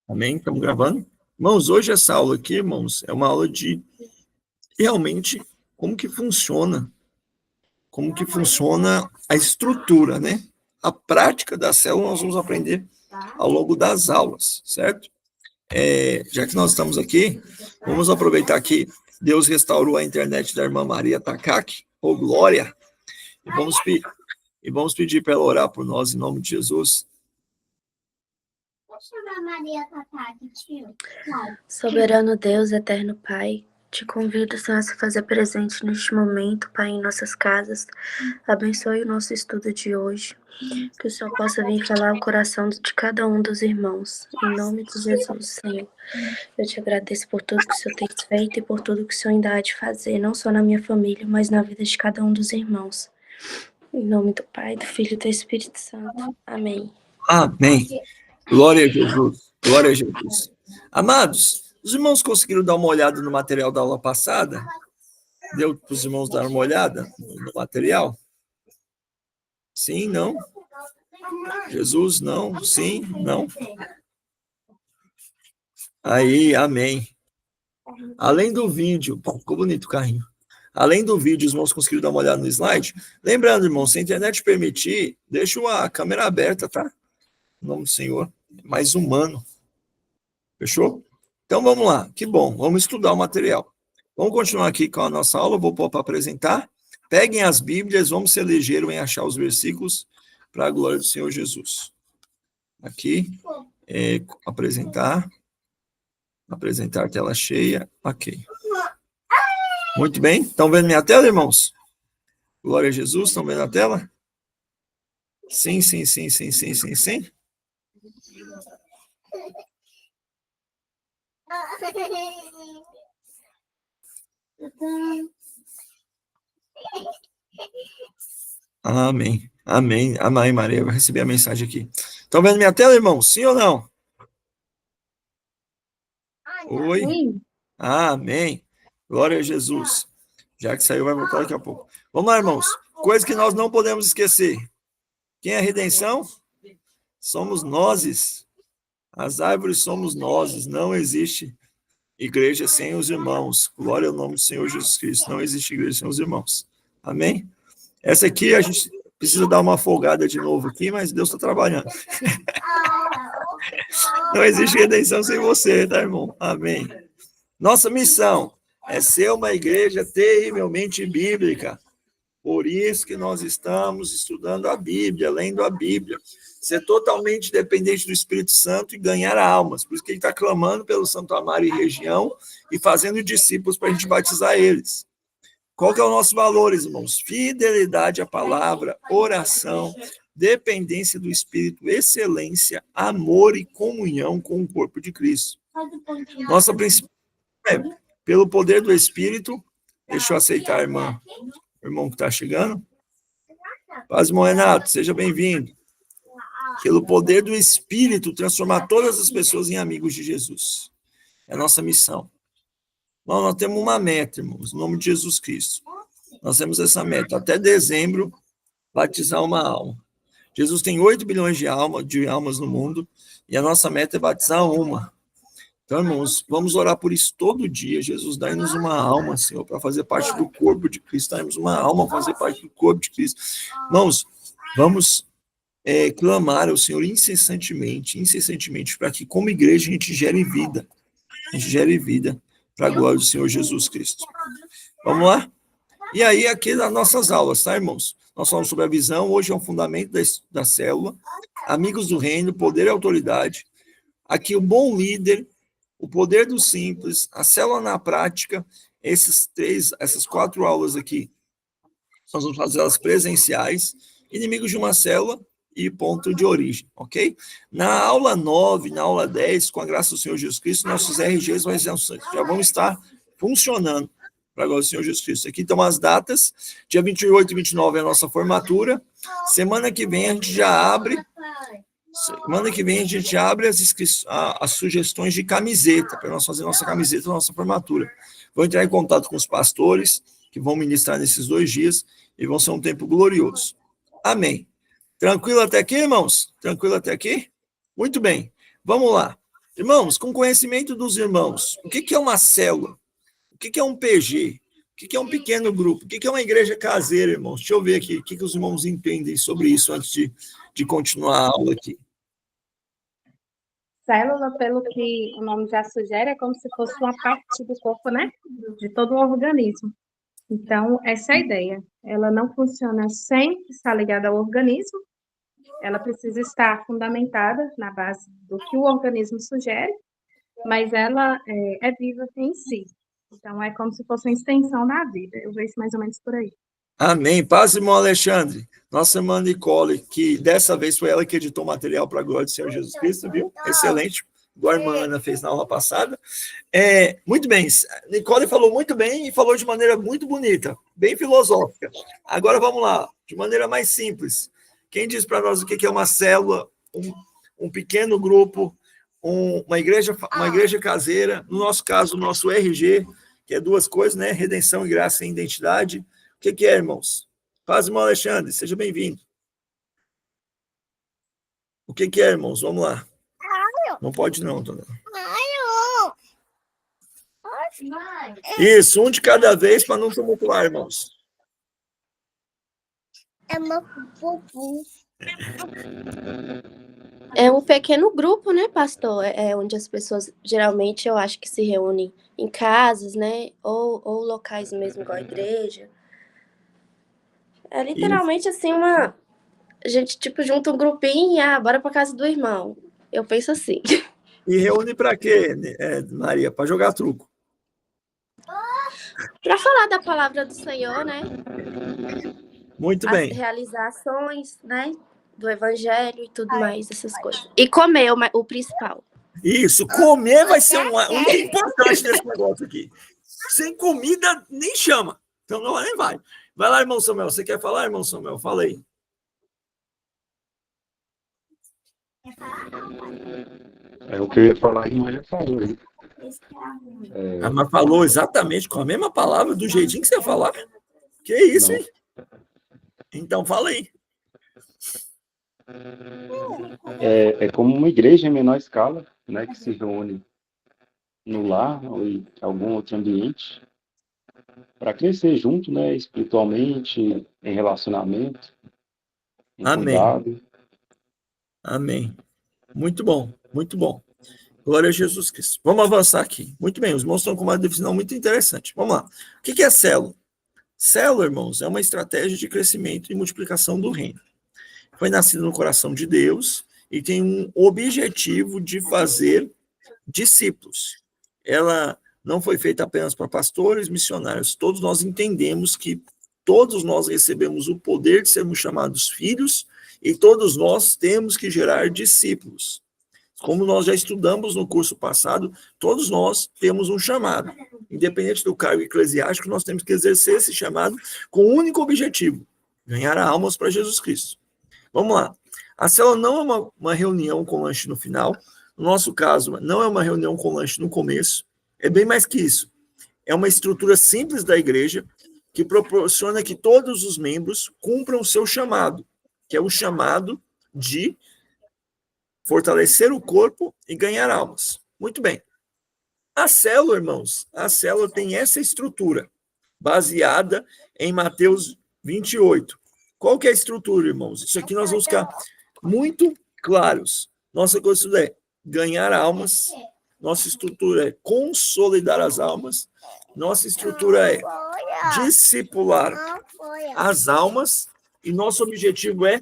Amém? Estamos gravando. Irmãos, hoje essa aula aqui, irmãos, é uma aula de realmente como que funciona a estrutura, né? A prática da célula nós vamos aprender ao longo das aulas, certo? Já que nós estamos aqui, vamos aproveitar que Deus restaurou a internet da irmã Maria Takaki, ou glória, e vamos pedir para ela orar por nós em nome de Jesus. Soberano Deus, eterno Pai, te convido, Senhor, a se fazer presente neste momento, Pai, em nossas casas. Abençoe o nosso estudo de hoje. Que o Senhor possa vir falar ao coração de cada um dos irmãos. Em nome de Jesus, Senhor. Eu te agradeço por tudo que o Senhor tem feito e por tudo que o Senhor ainda há de fazer, não só na minha família, mas na vida de cada um dos irmãos. Em nome do Pai, do Filho e do Espírito Santo. Amém. Amém. Glória a Jesus. Glória a Jesus. Amados, os irmãos conseguiram dar uma olhada no material da aula passada? Deu para os irmãos dar uma olhada no material? Sim, não? Jesus, não? Sim, não? Aí, amém. Além do vídeo, ficou bonito o carrinho. Além do vídeo, os irmãos conseguiram dar uma olhada no slide? Lembrando, irmão, se a internet permitir, deixa a câmera aberta, tá? Em nome do Senhor. Mais humano. Fechou? Então vamos lá. Que bom. Vamos estudar o material. Vamos continuar aqui com a nossa aula. Vou pôr para apresentar. Peguem as Bíblias, vamos ser ligeiros em achar os versículos para a glória do Senhor Jesus. Aqui, apresentar tela cheia. Ok. Muito bem. Estão vendo minha tela, irmãos? Glória a Jesus. Estão vendo a tela? Sim, sim, sim, sim, sim, sim, sim. Amém. Amém. Amém, Maria. Eu vou receber a mensagem aqui. Estão vendo minha tela, irmãos? Sim ou não? Oi. Sim. Amém. Glória a Jesus. Já que saiu, vai voltar daqui a pouco. Vamos lá, irmãos. Coisa que nós não podemos esquecer. Quem é a redenção? Somos nós. As árvores somos nós. Não existe igreja sem os irmãos. Glória ao nome do Senhor Jesus Cristo. Não existe igreja sem os irmãos. Amém? Essa aqui a gente precisa dar uma folgada de novo aqui, mas Deus está trabalhando. Não existe redenção sem você, tá, irmão? Amém. Nossa missão é ser uma igreja terrivelmente bíblica. Por isso que nós estamos estudando a Bíblia, lendo a Bíblia. Ser totalmente dependente do Espírito Santo e ganhar almas. Por isso que ele está clamando pelo Santo Amaro e região e fazendo discípulos para a gente batizar eles. Qual que é o nosso valor, irmãos? Fidelidade à palavra, oração, dependência do Espírito, excelência, amor e comunhão com o corpo de Cristo. Nossa principal pelo poder do Espírito, deixa eu aceitar, irmã. O irmão que está chegando. Paz, irmão Renato, seja bem-vindo. Pelo poder do Espírito, transformar todas as pessoas em amigos de Jesus. É a nossa missão. Nós temos uma meta, irmãos, em nome de Jesus Cristo. Nós temos essa meta, até dezembro, batizar uma alma. Jesus tem 8 bilhões de almas no mundo, e a nossa meta é batizar uma. Então, irmãos, vamos orar por isso todo dia. Jesus, dá-nos uma alma, Senhor, para fazer parte do corpo de Cristo. Dá-nos uma alma para fazer parte do corpo de Cristo. Irmãos, vamos clamar ao Senhor incessantemente, para que, como igreja, a gente gere vida. A gente gere vida para a glória do Senhor Jesus Cristo. Vamos lá? E aí, aqui nas nossas aulas, tá, irmãos? Nós falamos sobre a visão. Hoje é um fundamento da célula. Amigos do reino, poder e autoridade. Aqui, o bom líder, o poder do simples, a célula na prática, essas 4 aulas aqui, nós vamos fazer elas presenciais, inimigos de uma célula e ponto de origem, ok? Na aula 9, na aula 10, com a graça do Senhor Jesus Cristo, nossos RGs já vão estar funcionando para a glória do Senhor Jesus Cristo. Aqui estão as datas, dia 28 e 29 é a nossa formatura, semana que vem a gente já abre as sugestões de camiseta, para nós fazer nossa camiseta, nossa formatura. Vou entrar em contato com os pastores, que vão ministrar nesses 2 dias, e vão ser um tempo glorioso. Amém. Tranquilo até aqui, irmãos? Tranquilo até aqui? Muito bem. Vamos lá. Irmãos, com conhecimento dos irmãos, o que é uma célula? O que é um PG? O que é um pequeno grupo? O que é uma igreja caseira, irmãos? Deixa eu ver aqui o que os irmãos entendem sobre isso antes de continuar a aula aqui. Célula, pelo que o nome já sugere, é como se fosse uma parte do corpo, né? De todo o organismo. Então, essa é a ideia. Ela não funciona sem estar ligada ao organismo, ela precisa estar fundamentada na base do que o organismo sugere, mas ela é viva em si. Então, é como se fosse uma extensão da vida. Eu vejo mais ou menos por aí. Amém. Paz, irmão Alexandre. Nossa irmã Nicole, que dessa vez foi ela que editou o material para a glória do Senhor Jesus Cristo, viu? Excelente. Igual a irmã Ana fez na aula passada. Muito bem. Nicole falou muito bem e falou de maneira muito bonita, bem filosófica. Agora vamos lá, de maneira mais simples. Quem diz para nós o que é uma célula, um pequeno grupo, uma igreja caseira, no nosso caso, o nosso RG, que é duas coisas, né? Redenção e graça e identidade. O que é, irmãos? Paz, irmão Alexandre, seja bem-vindo. O que é, irmãos? Vamos lá. Não pode não, dona. Isso, um de cada vez para não tumultuar, irmãos. É um pequeno grupo, né, pastor? É onde as pessoas, geralmente, eu acho que se reúnem em casas, né? Ou locais mesmo, igual a igreja. É literalmente assim a gente, tipo, junta um grupinho e bora pra casa do irmão. Eu penso assim. E reúne para quê, Maria? Para jogar truco. Para falar da palavra do Senhor, né? Muito bem. As realizações, né? Do evangelho e tudo mais, essas coisas. E comer o principal. Isso, comer vai ser um importante nesse negócio aqui. Sem comida, nem chama. Então, não, nem vai. Vai lá, irmão Samuel. Você quer falar, irmão Samuel? Fala aí. O que eu ia falar, a irmã já falou. Mas falou exatamente com a mesma palavra, do jeitinho que você ia falar. Que isso, hein? Então, fala aí. É como uma igreja em menor escala, né, que se reúne no lar ou em algum outro ambiente para crescer junto, né, espiritualmente, em relacionamento, em cuidado. Amém. Muito bom, muito bom. Glória a Jesus Cristo. Vamos avançar aqui. Muito bem, os irmãos estão com uma definição muito interessante. Vamos lá. O que é célula? Célula, irmãos, é uma estratégia de crescimento e multiplicação do reino. Foi nascido no coração de Deus e tem um objetivo de fazer discípulos. Ela não foi feita apenas para pastores, missionários. Todos nós entendemos que todos nós recebemos o poder de sermos chamados filhos e todos nós temos que gerar discípulos. Como nós já estudamos no curso passado, todos nós temos um chamado. Independente do cargo eclesiástico, nós temos que exercer esse chamado com o único objetivo: ganhar almas para Jesus Cristo. Vamos lá. A célula não é uma reunião com lanche no final. No nosso caso, não é uma reunião com lanche no começo. É bem mais que isso. É uma estrutura simples da igreja que proporciona que todos os membros cumpram o seu chamado, que é o chamado de fortalecer o corpo e ganhar almas. Muito bem. A célula, irmãos, a célula tem essa estrutura, baseada em Mateus 28. Qual que é a estrutura, irmãos? Isso aqui nós vamos ficar muito claros. Nossa estrutura é ganhar almas, nossa estrutura é consolidar as almas, nossa estrutura é discipular as almas e nosso objetivo é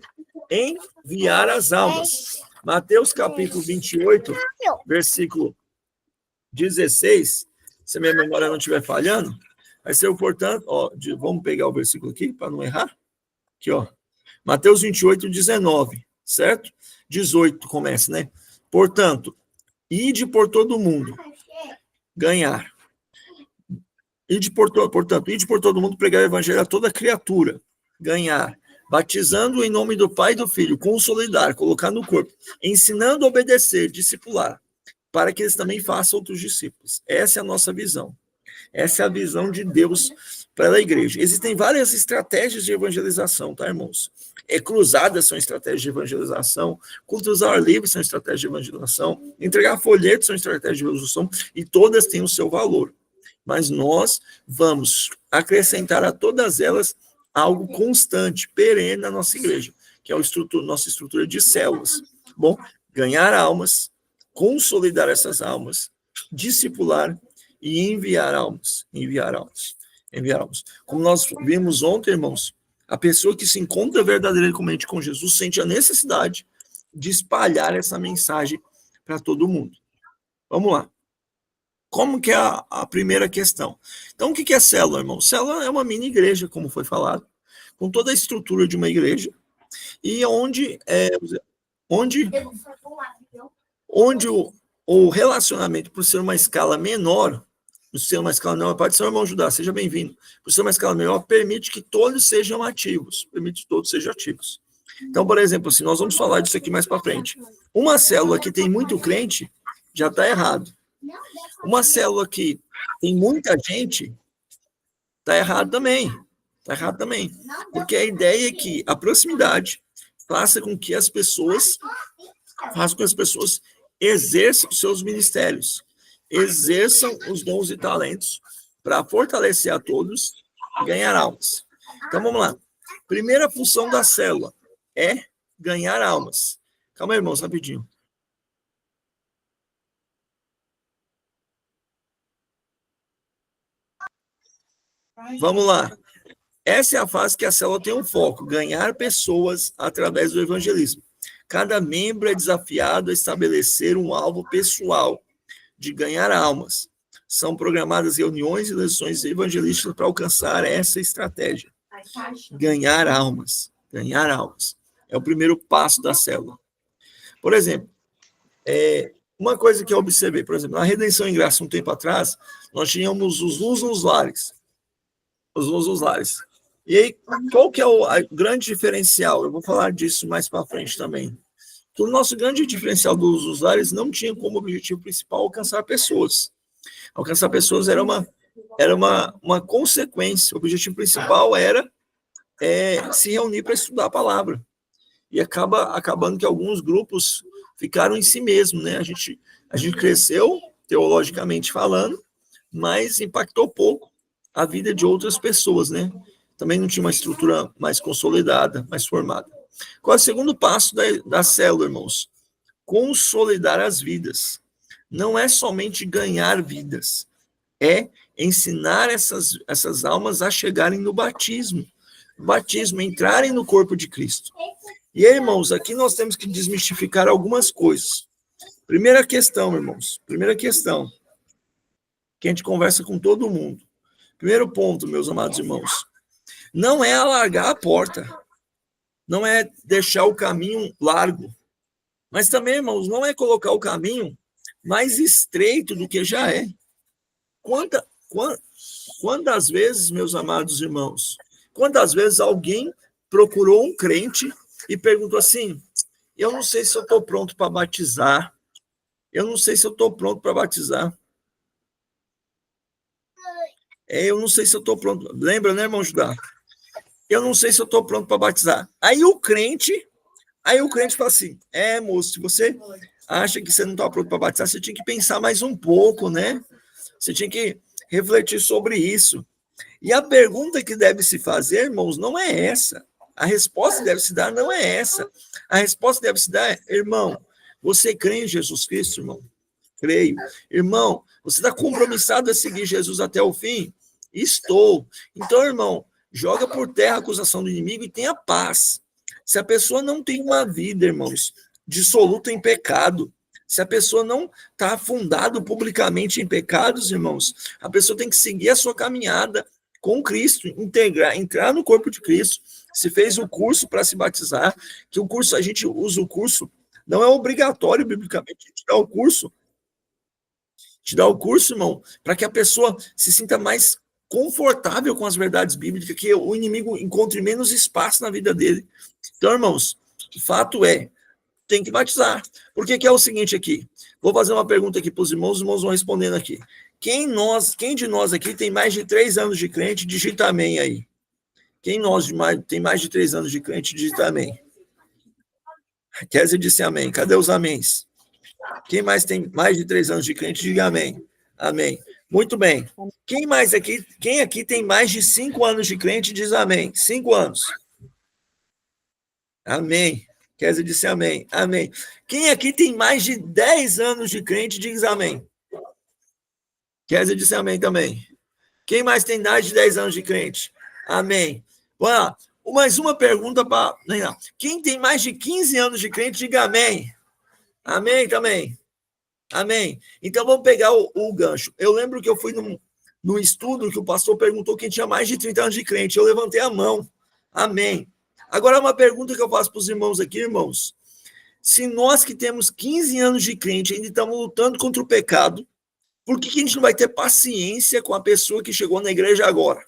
enviar as almas. Mateus capítulo 28, versículo 16, se a minha memória não estiver falhando, vai ser o portanto, vamos pegar o versículo aqui para não errar. Aqui, Mateus 28, 19, certo? 18 começa, né? Portanto, ide por todo mundo, ganhar. Portanto, ide por todo mundo, pregar o evangelho a toda criatura, ganhar. Batizando em nome do Pai e do Filho, consolidar, colocar no corpo, ensinando a obedecer, discipular, para que eles também façam outros discípulos. Essa é a nossa visão. Essa é a visão de Deus para a igreja. Existem várias estratégias de evangelização, tá, irmãos? Cruzadas são estratégias de evangelização, cultos ao ar livre são estratégias de evangelização, entregar folhetos são estratégias de evangelização, e todas têm o seu valor. Mas nós vamos acrescentar a todas elas algo constante, perene na nossa igreja, que é nossa estrutura de células. Bom, ganhar almas, consolidar essas almas, discipular e enviar almas. Como nós vimos ontem, irmãos, a pessoa que se encontra verdadeiramente com Jesus sente a necessidade de espalhar essa mensagem para todo mundo. Vamos lá. Como que é a primeira questão? Então, o que é célula, irmão? Célula é uma mini igreja, como foi falado, com toda a estrutura de uma igreja, e onde o relacionamento, por ser uma escala menor, pode ser o irmão Judá, seja bem-vindo, por ser uma escala menor, permite que todos sejam ativos, Então, por exemplo, assim, nós vamos falar disso aqui mais para frente. Uma célula que tem muito crente, já está errado. Uma célula que tem muita gente, está errado também. Porque a ideia é que a proximidade faça com que as pessoas exerçam os seus ministérios, exerçam os dons e talentos para fortalecer a todos e ganhar almas. Então, vamos lá. Primeira função da célula é ganhar almas. Calma aí, irmãos, rapidinho. Vamos lá. Essa é a fase que a célula tem um foco, ganhar pessoas através do evangelismo. Cada membro é desafiado a estabelecer um alvo pessoal de ganhar almas. São programadas reuniões e lições evangelísticas para alcançar essa estratégia. Ganhar almas. É o primeiro passo da célula. Por exemplo, uma coisa que eu observei, por exemplo, na Redenção em Graça, um tempo atrás, nós tínhamos os luz nos lares. E aí, qual que é o grande diferencial? Eu vou falar disso mais para frente também. Então, o nosso grande diferencial dos usuários não tinha como objetivo principal alcançar pessoas. Alcançar pessoas era uma consequência. O objetivo principal era se reunir para estudar a palavra. E acabando que alguns grupos ficaram em si mesmos, né? A gente cresceu, teologicamente falando, mas impactou pouco a vida de outras pessoas, né? Também não tinha uma estrutura mais consolidada, mais formada. Qual é o segundo passo da célula, irmãos? Consolidar as vidas. Não é somente ganhar vidas, é ensinar essas almas a chegarem no batismo. Entrarem no corpo de Cristo. E aí, irmãos, aqui nós temos que desmistificar algumas coisas. Primeira questão, irmãos. Que a gente conversa com todo mundo. Primeiro ponto, meus amados irmãos. Não é alargar a porta. Não é deixar o caminho largo. Mas também, irmãos, não é colocar o caminho mais estreito do que já é. Quantas vezes, meus amados irmãos, alguém procurou um crente e perguntou assim: eu não sei se eu estou pronto para batizar. Eu não sei se eu estou pronto. Lembra, né, irmão Judá? Eu não sei se eu estou pronto para batizar. Aí o crente fala assim: moço, se você acha que você não está pronto para batizar, você tinha que pensar mais um pouco, né? Você tinha que refletir sobre isso. E a pergunta que deve se fazer, irmãos, não é essa. A resposta que deve se dar não é essa. A resposta que deve se dar é: irmão, você crê em Jesus Cristo, irmão? Creio. Irmão, você está compromissado a seguir Jesus até o fim? Estou. Então, irmão, joga por terra a acusação do inimigo e tenha paz. Se a pessoa não tem uma vida, irmãos, dissoluta em pecado, se a pessoa não está afundada publicamente em pecados, irmãos, a pessoa tem que seguir a sua caminhada com Cristo, entrar no corpo de Cristo. Se fez o curso para se batizar, que o curso, a gente usa o curso, não é obrigatório biblicamente, te dá o curso, irmão, para que a pessoa se sinta mais confortável com as verdades bíblicas, que o inimigo encontre menos espaço na vida dele. Então, irmãos, o fato tem que batizar. Por que é o seguinte aqui? Vou fazer uma pergunta aqui para os irmãos vão respondendo aqui. Quem de nós aqui tem mais de 3 anos de crente, digita amém aí. Quem tem mais de 3 anos de crente, digita amém. Kézia disse amém. Cadê os améns? Quem mais tem mais de 3 anos de crente, diga amém. Amém. Muito bem. Quem aqui tem mais de 5 anos de crente, diz amém. 5 anos. Amém. Kézia disse amém. Amém. Quem aqui tem mais de 10 anos de crente, diz amém. Kézia disse amém também. Quem mais tem mais de 10 anos de crente? Amém. Vamos lá. Mais uma pergunta para... Quem tem mais de 15 anos de crente, diga amém. Amém também. Amém. Então, vamos pegar o gancho. Eu lembro que eu fui num estudo que o pastor perguntou quem tinha mais de 30 anos de crente. Eu levantei a mão. Amém. Agora, uma pergunta que eu faço para os irmãos aqui, irmãos. Se nós que temos 15 anos de crente ainda estamos lutando contra o pecado, por que a gente não vai ter paciência com a pessoa que chegou na igreja agora?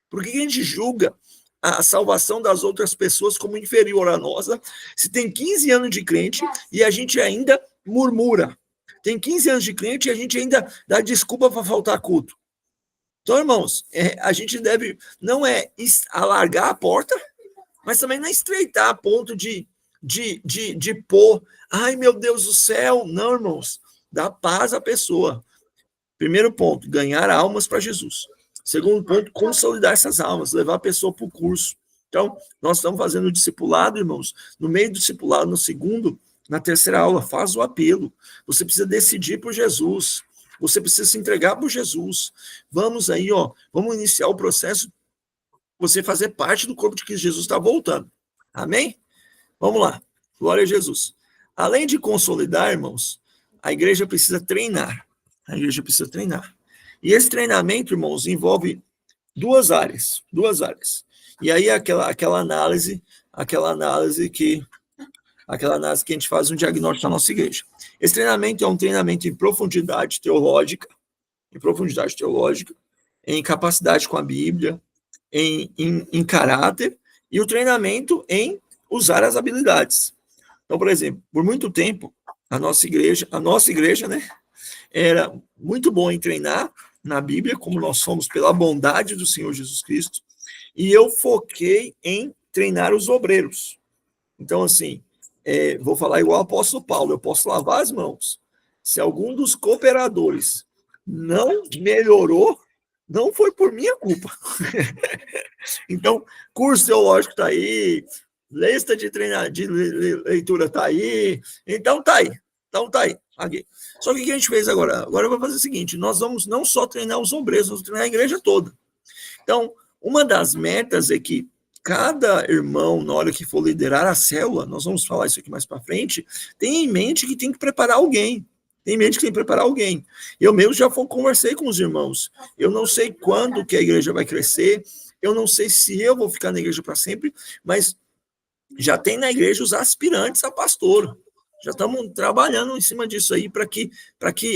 Por que a gente julga a salvação das outras pessoas como inferior a nossa, se tem 15 anos de crente e a gente ainda murmura? Tem 15 anos de crente e a gente ainda dá desculpa para faltar culto. Então, irmãos, a gente deve, não é alargar a porta, mas também não é estreitar a ponto de pôr, ai meu Deus do céu. Não, irmãos, dá paz à pessoa. Primeiro ponto, ganhar almas para Jesus. Segundo ponto, consolidar essas almas, levar a pessoa para o curso. Então, nós estamos fazendo o discipulado, irmãos. No meio do discipulado, no segundo, na terceira aula, faz o apelo. Você precisa decidir por Jesus. Você precisa se entregar por Jesus. Vamos aí, vamos iniciar o processo. Você fazer parte do corpo de Cristo. Jesus está voltando. Amém? Vamos lá. Glória a Jesus. Além de consolidar, irmãos, a igreja precisa treinar. A igreja precisa treinar. E esse treinamento, irmãos, envolve duas áreas. E aí aquela análise que a gente faz um diagnóstico na nossa igreja. Esse treinamento é um treinamento em profundidade teológica, em capacidade com a Bíblia, em caráter, e o treinamento em usar as habilidades. Então, por exemplo, por muito tempo, a nossa igreja, né, era muito boa em treinar na Bíblia, como nós somos pela bondade do Senhor Jesus Cristo, e eu foquei em treinar os obreiros. Então, assim, vou falar igual o apóstolo Paulo, eu posso lavar as mãos. Se algum dos cooperadores não melhorou, não foi por minha culpa. Então, curso teológico está aí, lista de leitura está aí, então está aí. Aqui. Só que o que a gente fez agora? Agora eu vou fazer o seguinte, nós vamos não só treinar os obreiros, nós vamos treinar a igreja toda. Então, uma das metas é que cada irmão, na hora que for liderar a célula, nós vamos falar isso aqui mais para frente, tenha em mente que tem que preparar alguém. Eu mesmo já conversei com os irmãos. Eu não sei quando que a igreja vai crescer, eu não sei se eu vou ficar na igreja para sempre, mas já tem na igreja os aspirantes a pastor. Já estamos trabalhando em cima disso aí para que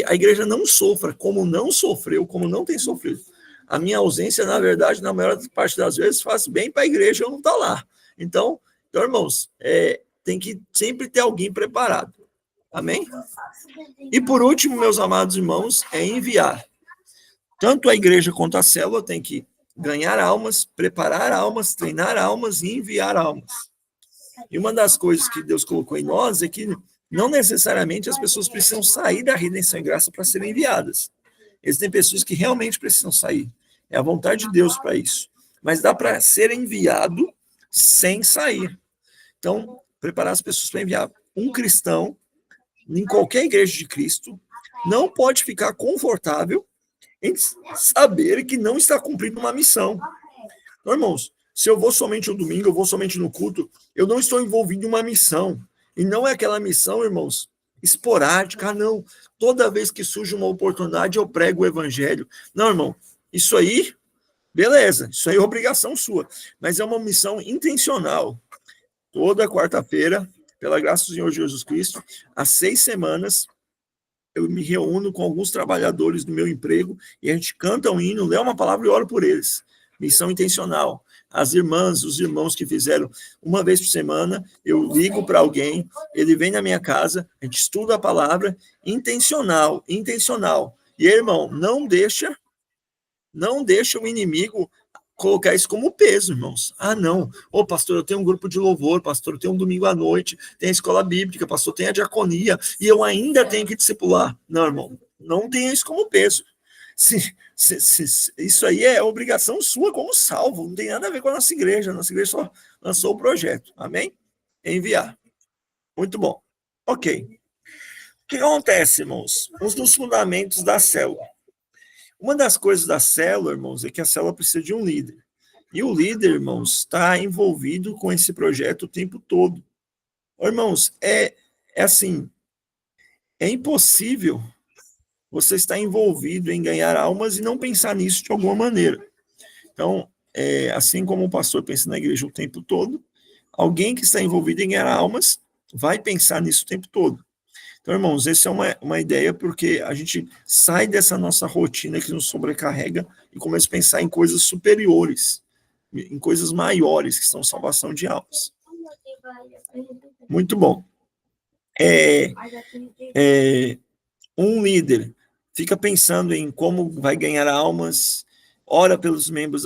a igreja não sofra, como não sofreu, como não tem sofrido. A minha ausência, na verdade, na maior parte das vezes, faz bem para a igreja eu não estar lá. Então, irmãos, tem que sempre ter alguém preparado. Amém? E por último, meus amados irmãos, é enviar. Tanto a igreja quanto a célula tem que ganhar almas, preparar almas, treinar almas e enviar almas. E uma das coisas que Deus colocou em nós é que não necessariamente as pessoas precisam sair da redenção e graça para serem enviadas. Existem pessoas que realmente precisam sair. É a vontade de Deus para isso. Mas dá para ser enviado sem sair. Então, preparar as pessoas para enviar. Um cristão, em qualquer igreja de Cristo, não pode ficar confortável em saber que não está cumprindo uma missão. Então, irmãos, se eu vou somente no domingo, eu vou somente no culto, eu não estou envolvido em uma missão. E não é aquela missão, irmãos, esporádica, não. Toda vez que surge uma oportunidade, eu prego o evangelho. Não, irmão, isso aí, beleza, isso aí é obrigação sua. Mas é uma missão intencional. Toda quarta-feira, pela graça do Senhor Jesus Cristo, há 6 semanas, eu me reúno com alguns trabalhadores do meu emprego e a gente canta um hino, lê uma palavra e oro por eles. Missão intencional. as irmãs, os irmãos que fizeram uma vez por semana, eu ligo para alguém, ele vem na minha casa, a gente estuda a palavra, intencional. E, irmão, não deixa o inimigo colocar isso como peso, irmãos. Ah, não. Ô, pastor, eu tenho um grupo de louvor, pastor, eu tenho um domingo à noite, tem a escola bíblica, pastor, tem a diaconia, e eu ainda tenho que discipular. Não, irmão, não tenha isso como peso. Isso aí é obrigação sua como salvo, não tem nada a ver com a nossa igreja só lançou o projeto, amém? Enviar. Muito bom. Ok. O que acontece, irmãos? Um dos fundamentos da célula. Uma das coisas da célula, irmãos, é que a célula precisa de um líder. E o líder, irmãos, está envolvido com esse projeto o tempo todo. Irmãos, é assim, é impossível você estar envolvido em ganhar almas e não pensar nisso de alguma maneira. Então, assim como o pastor pensa na igreja o tempo todo, alguém que está envolvido em ganhar almas vai pensar nisso o tempo todo. Então, irmãos, essa é uma ideia porque a gente sai dessa nossa rotina que nos sobrecarrega e começa a pensar em coisas superiores, em coisas maiores, que são salvação de almas. Muito bom. Um líder fica pensando em como vai ganhar almas, ora pelos membros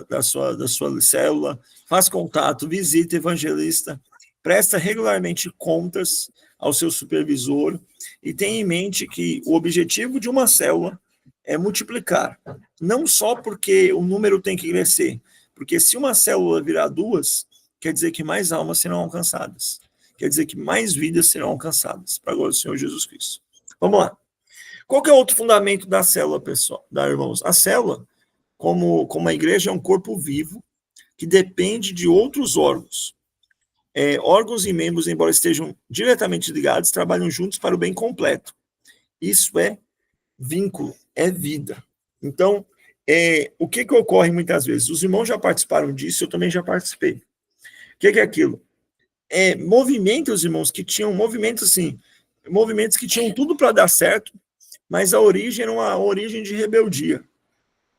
da sua célula, faz contato, visita evangelista, presta regularmente contas ao seu supervisor e tem em mente que o objetivo de uma célula é multiplicar. Não só porque o número tem que crescer, porque se uma célula virar 2, quer dizer que mais almas serão alcançadas. Quer dizer que mais vidas serão alcançadas, para a glória do Senhor Jesus Cristo. Vamos lá. Qual que é o outro fundamento da célula, pessoal? Irmãos? A célula, como a igreja, é um corpo vivo que depende de outros órgãos. Órgãos e membros, embora estejam diretamente ligados, trabalham juntos para o bem completo. Isso é vínculo, é vida. Então, o que ocorre muitas vezes? Os irmãos já participaram disso, eu também já participei. O que é aquilo? Movimentos, irmãos, que tinham movimentos que tinham tudo para dar certo, mas a origem era uma origem de rebeldia.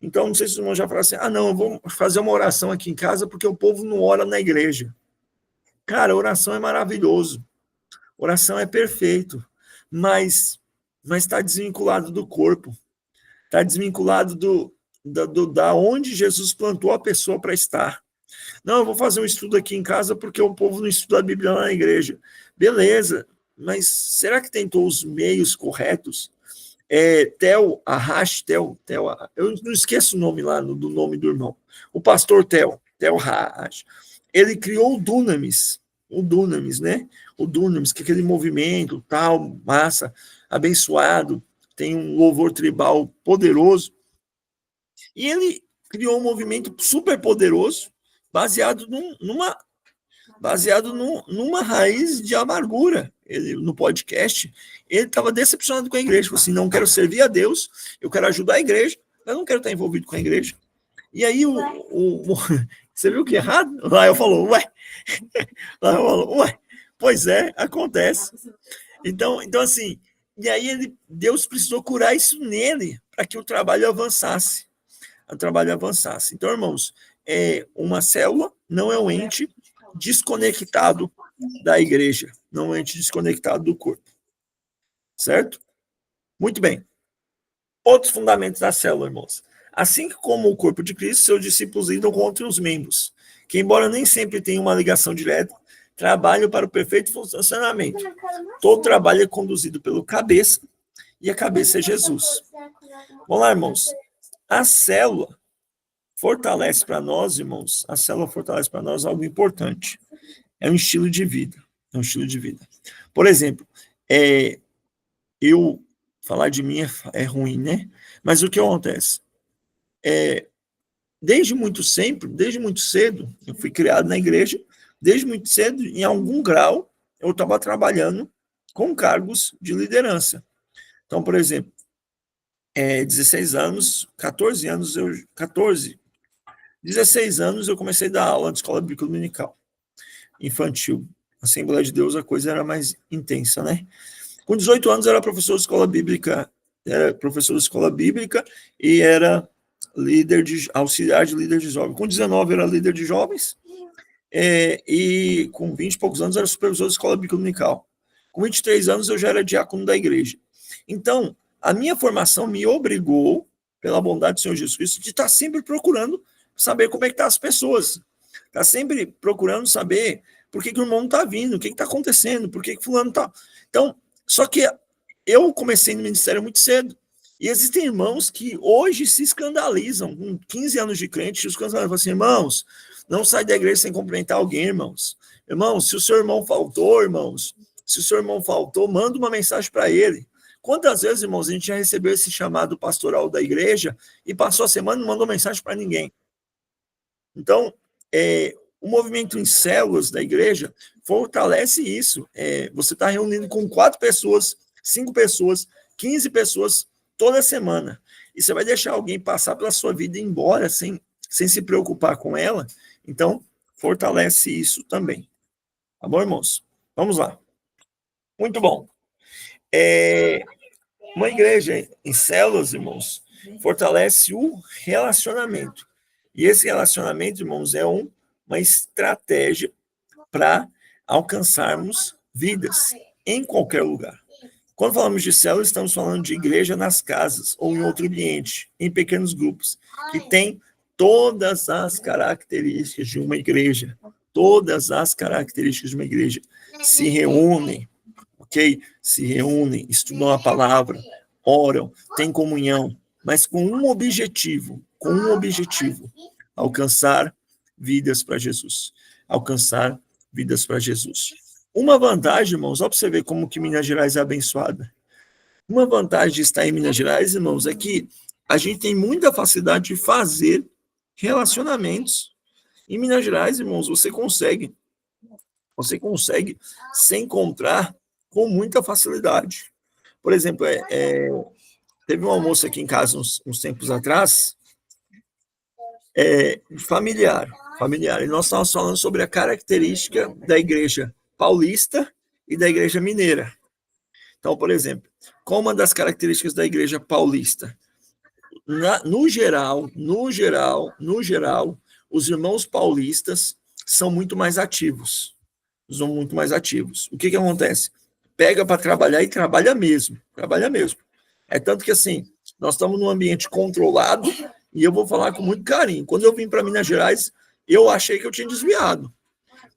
Então, não sei se os irmãos já falaram assim, não, eu vou fazer uma oração aqui em casa porque o povo não ora na igreja. Cara, oração é maravilhoso, oração é perfeito, mas está desvinculado do corpo, está desvinculado da onde Jesus plantou a pessoa para estar. Não, eu vou fazer um estudo aqui em casa porque o povo não estuda a Bíblia lá na igreja. Beleza, mas será que tentou os meios corretos? Tel, eu não esqueço o nome lá, do nome do irmão. O pastor Tel Hash. Ele criou o Dunamis, né? O Dunamis, que é aquele movimento, tal, massa, abençoado, tem um louvor tribal poderoso. E ele criou um movimento super poderoso, baseado numa raiz de amargura. Ele, no podcast, ele estava decepcionado com a igreja, falou assim, não quero servir a Deus, eu quero ajudar a igreja, eu não quero estar envolvido com a igreja. E aí, você viu que errado? Lá eu falo, ué, pois é, acontece. Então assim, e aí Deus precisou curar isso nele, para que o trabalho avançasse. Então, irmãos, uma célula não é um ente desconectado da igreja, não é um ente desconectado do corpo. Certo? Muito bem. Outros fundamentos da célula, irmãos. Assim como o corpo de Cristo, seus discípulos lidam com outros membros, que, embora nem sempre tenham uma ligação direta, trabalham para o perfeito funcionamento. Todo trabalho é conduzido pelo cabeça, e a cabeça é Jesus. Vamos lá, irmãos. A célula fortalece para nós, irmãos, algo importante. É um estilo de vida. Por exemplo, eu falar de mim é ruim, né? Mas o que acontece? Desde muito cedo, eu fui criado na igreja, desde muito cedo, em algum grau, eu estava trabalhando com cargos de liderança. Então, por exemplo, 16 anos eu comecei a dar aula de escola bíblica dominical, infantil. Assembleia de Deus, a coisa era mais intensa, né? Com 18 anos, eu era professor de escola bíblica, e era auxiliar de líder de jovens. Com 19 era líder de jovens, e com 20 e poucos anos era supervisor da escola bíblica dominical. Com 23 anos eu já era diácono da igreja. Então, a minha formação me obrigou, pela bondade do Senhor Jesus Cristo, de estar sempre procurando saber como é que estão as pessoas. Está sempre procurando saber por que o irmão não está vindo, o que está acontecendo, por que fulano está... Então, só que eu comecei no ministério muito cedo. E existem irmãos que hoje se escandalizam, com 15 anos de crente, se escandalizam, falam assim, irmãos, não sai da igreja sem cumprimentar alguém, irmãos. Irmãos, se o seu irmão faltou, irmãos, se o seu irmão faltou, manda uma mensagem para ele. Quantas vezes, irmãos, a gente já recebeu esse chamado pastoral da igreja e passou a semana e não mandou mensagem para ninguém? Então, o movimento em células da igreja fortalece isso. Você está reunindo com 4 pessoas, 5 pessoas, 15 pessoas toda semana. E você vai deixar alguém passar pela sua vida e ir embora sem se preocupar com ela? Então, fortalece isso também. Tá bom, irmãos? Vamos lá. Muito bom. Uma igreja em células, irmãos, fortalece o relacionamento. E esse relacionamento, irmãos, é uma estratégia para alcançarmos vidas em qualquer lugar. Quando falamos de célula, estamos falando de igreja nas casas ou em outro ambiente, em pequenos grupos, que tem todas as características de uma igreja. Todas as características de uma igreja. Se reúnem, ok? Se reúnem, estudam a palavra, oram, têm comunhão, mas com um objetivo, alcançar vidas para Jesus. Alcançar vidas para Jesus. Uma vantagem, irmãos, ó, para você ver como que Minas Gerais é abençoada. Uma vantagem de estar em Minas Gerais, irmãos, é que a gente tem muita facilidade de fazer relacionamentos. Em Minas Gerais, irmãos, você consegue se encontrar com muita facilidade. Por exemplo, teve um almoço aqui em casa uns tempos atrás, familiar, e nós estávamos falando sobre a característica da igreja paulista e da igreja mineira. Então, por exemplo, qual uma das características da igreja paulista? No geral, os irmãos paulistas são muito mais ativos. O que acontece? Pega para trabalhar e trabalha mesmo. É tanto que, assim, nós estamos num ambiente controlado e eu vou falar com muito carinho. Quando eu vim para Minas Gerais, eu achei que eu tinha desviado.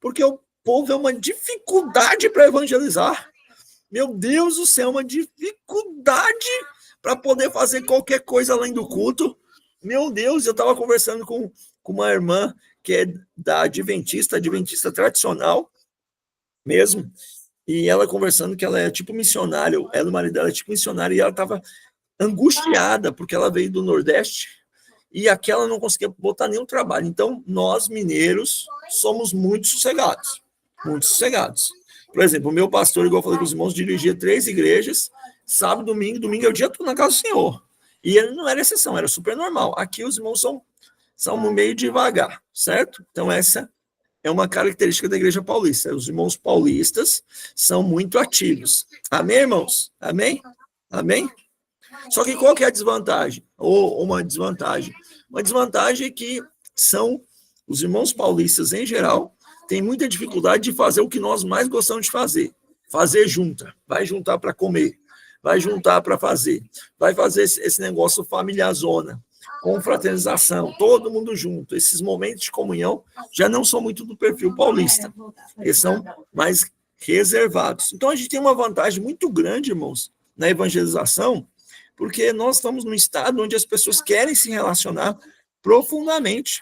Porque o povo é uma dificuldade para evangelizar. Meu Deus do céu, uma dificuldade para poder fazer qualquer coisa além do culto. Meu Deus, eu estava conversando com uma irmã que é da adventista tradicional mesmo, e ela conversando que ela é tipo missionária, ela e o marido dela é tipo missionária, e ela estava angustiada, porque ela veio do Nordeste, e aqui ela não conseguia botar nenhum trabalho. Então, nós, mineiros, somos muito sossegados. Por exemplo, o meu pastor, igual eu falei com os irmãos, dirigia 3 igrejas, sábado, domingo é o dia todo na casa do Senhor. E ele não era exceção, era super normal. Aqui os irmãos são meio devagar, certo? Então, essa é uma característica da igreja paulista. Os irmãos paulistas são muito ativos. Amém, irmãos? Amém? Só que qual que é a desvantagem? Ou uma desvantagem? Uma desvantagem é que os irmãos paulistas, em geral, têm muita dificuldade de fazer o que nós mais gostamos de fazer. Fazer junta. Vai juntar para comer. Vai juntar para fazer. Vai fazer esse negócio familiarzona. Confraternização, todo mundo junto. Esses momentos de comunhão já não são muito do perfil paulista. Eles são mais reservados. Então, a gente tem uma vantagem muito grande, irmãos, na evangelização, porque nós estamos num estado onde as pessoas querem se relacionar profundamente.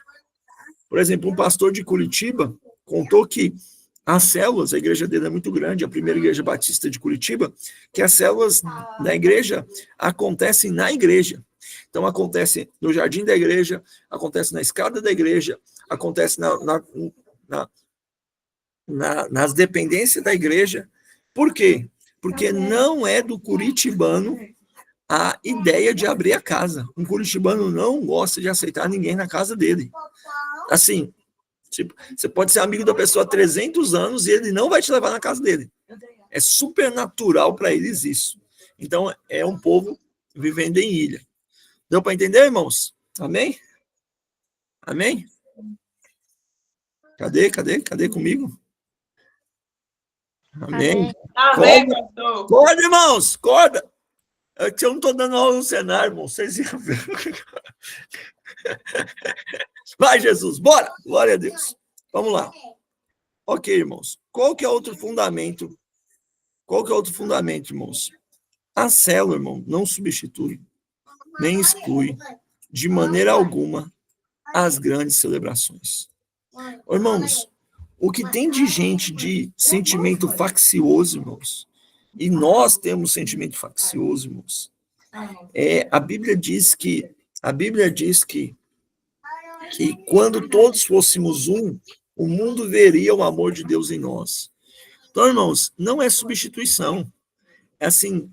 Por exemplo, um pastor de Curitiba contou que as células, a igreja dele é muito grande, a primeira igreja batista de Curitiba, que as células da igreja acontecem na igreja. Então, acontece no jardim da igreja, acontece na escada da igreja, acontece nas dependências da igreja. Por quê? Porque não é do curitibano a ideia de abrir a casa. Um curitibano não gosta de aceitar ninguém na casa dele. Assim, tipo, você pode ser amigo da pessoa há 300 anos e ele não vai te levar na casa dele. É super natural para eles isso. Então, é um povo vivendo em ilha. Deu para entender, irmãos? Amém? Amém? Cadê comigo? Amém. Amém. Acorda, irmãos, acorda. Eu não estou dando aula no cenário, irmão. Vocês iam ver. Vai, Jesus, bora. Glória a Deus. Vamos lá. Ok, irmãos. Qual que é outro fundamento? Irmãos? A célula, irmão, não substitui, nem exclui, de maneira alguma, as grandes celebrações. Irmãos, o que tem de gente de sentimento faccioso, irmãos, e nós temos sentimento faccioso, irmãos, a Bíblia diz que quando todos fôssemos um, o mundo veria o amor de Deus em nós. Então, irmãos, não é substituição. É assim,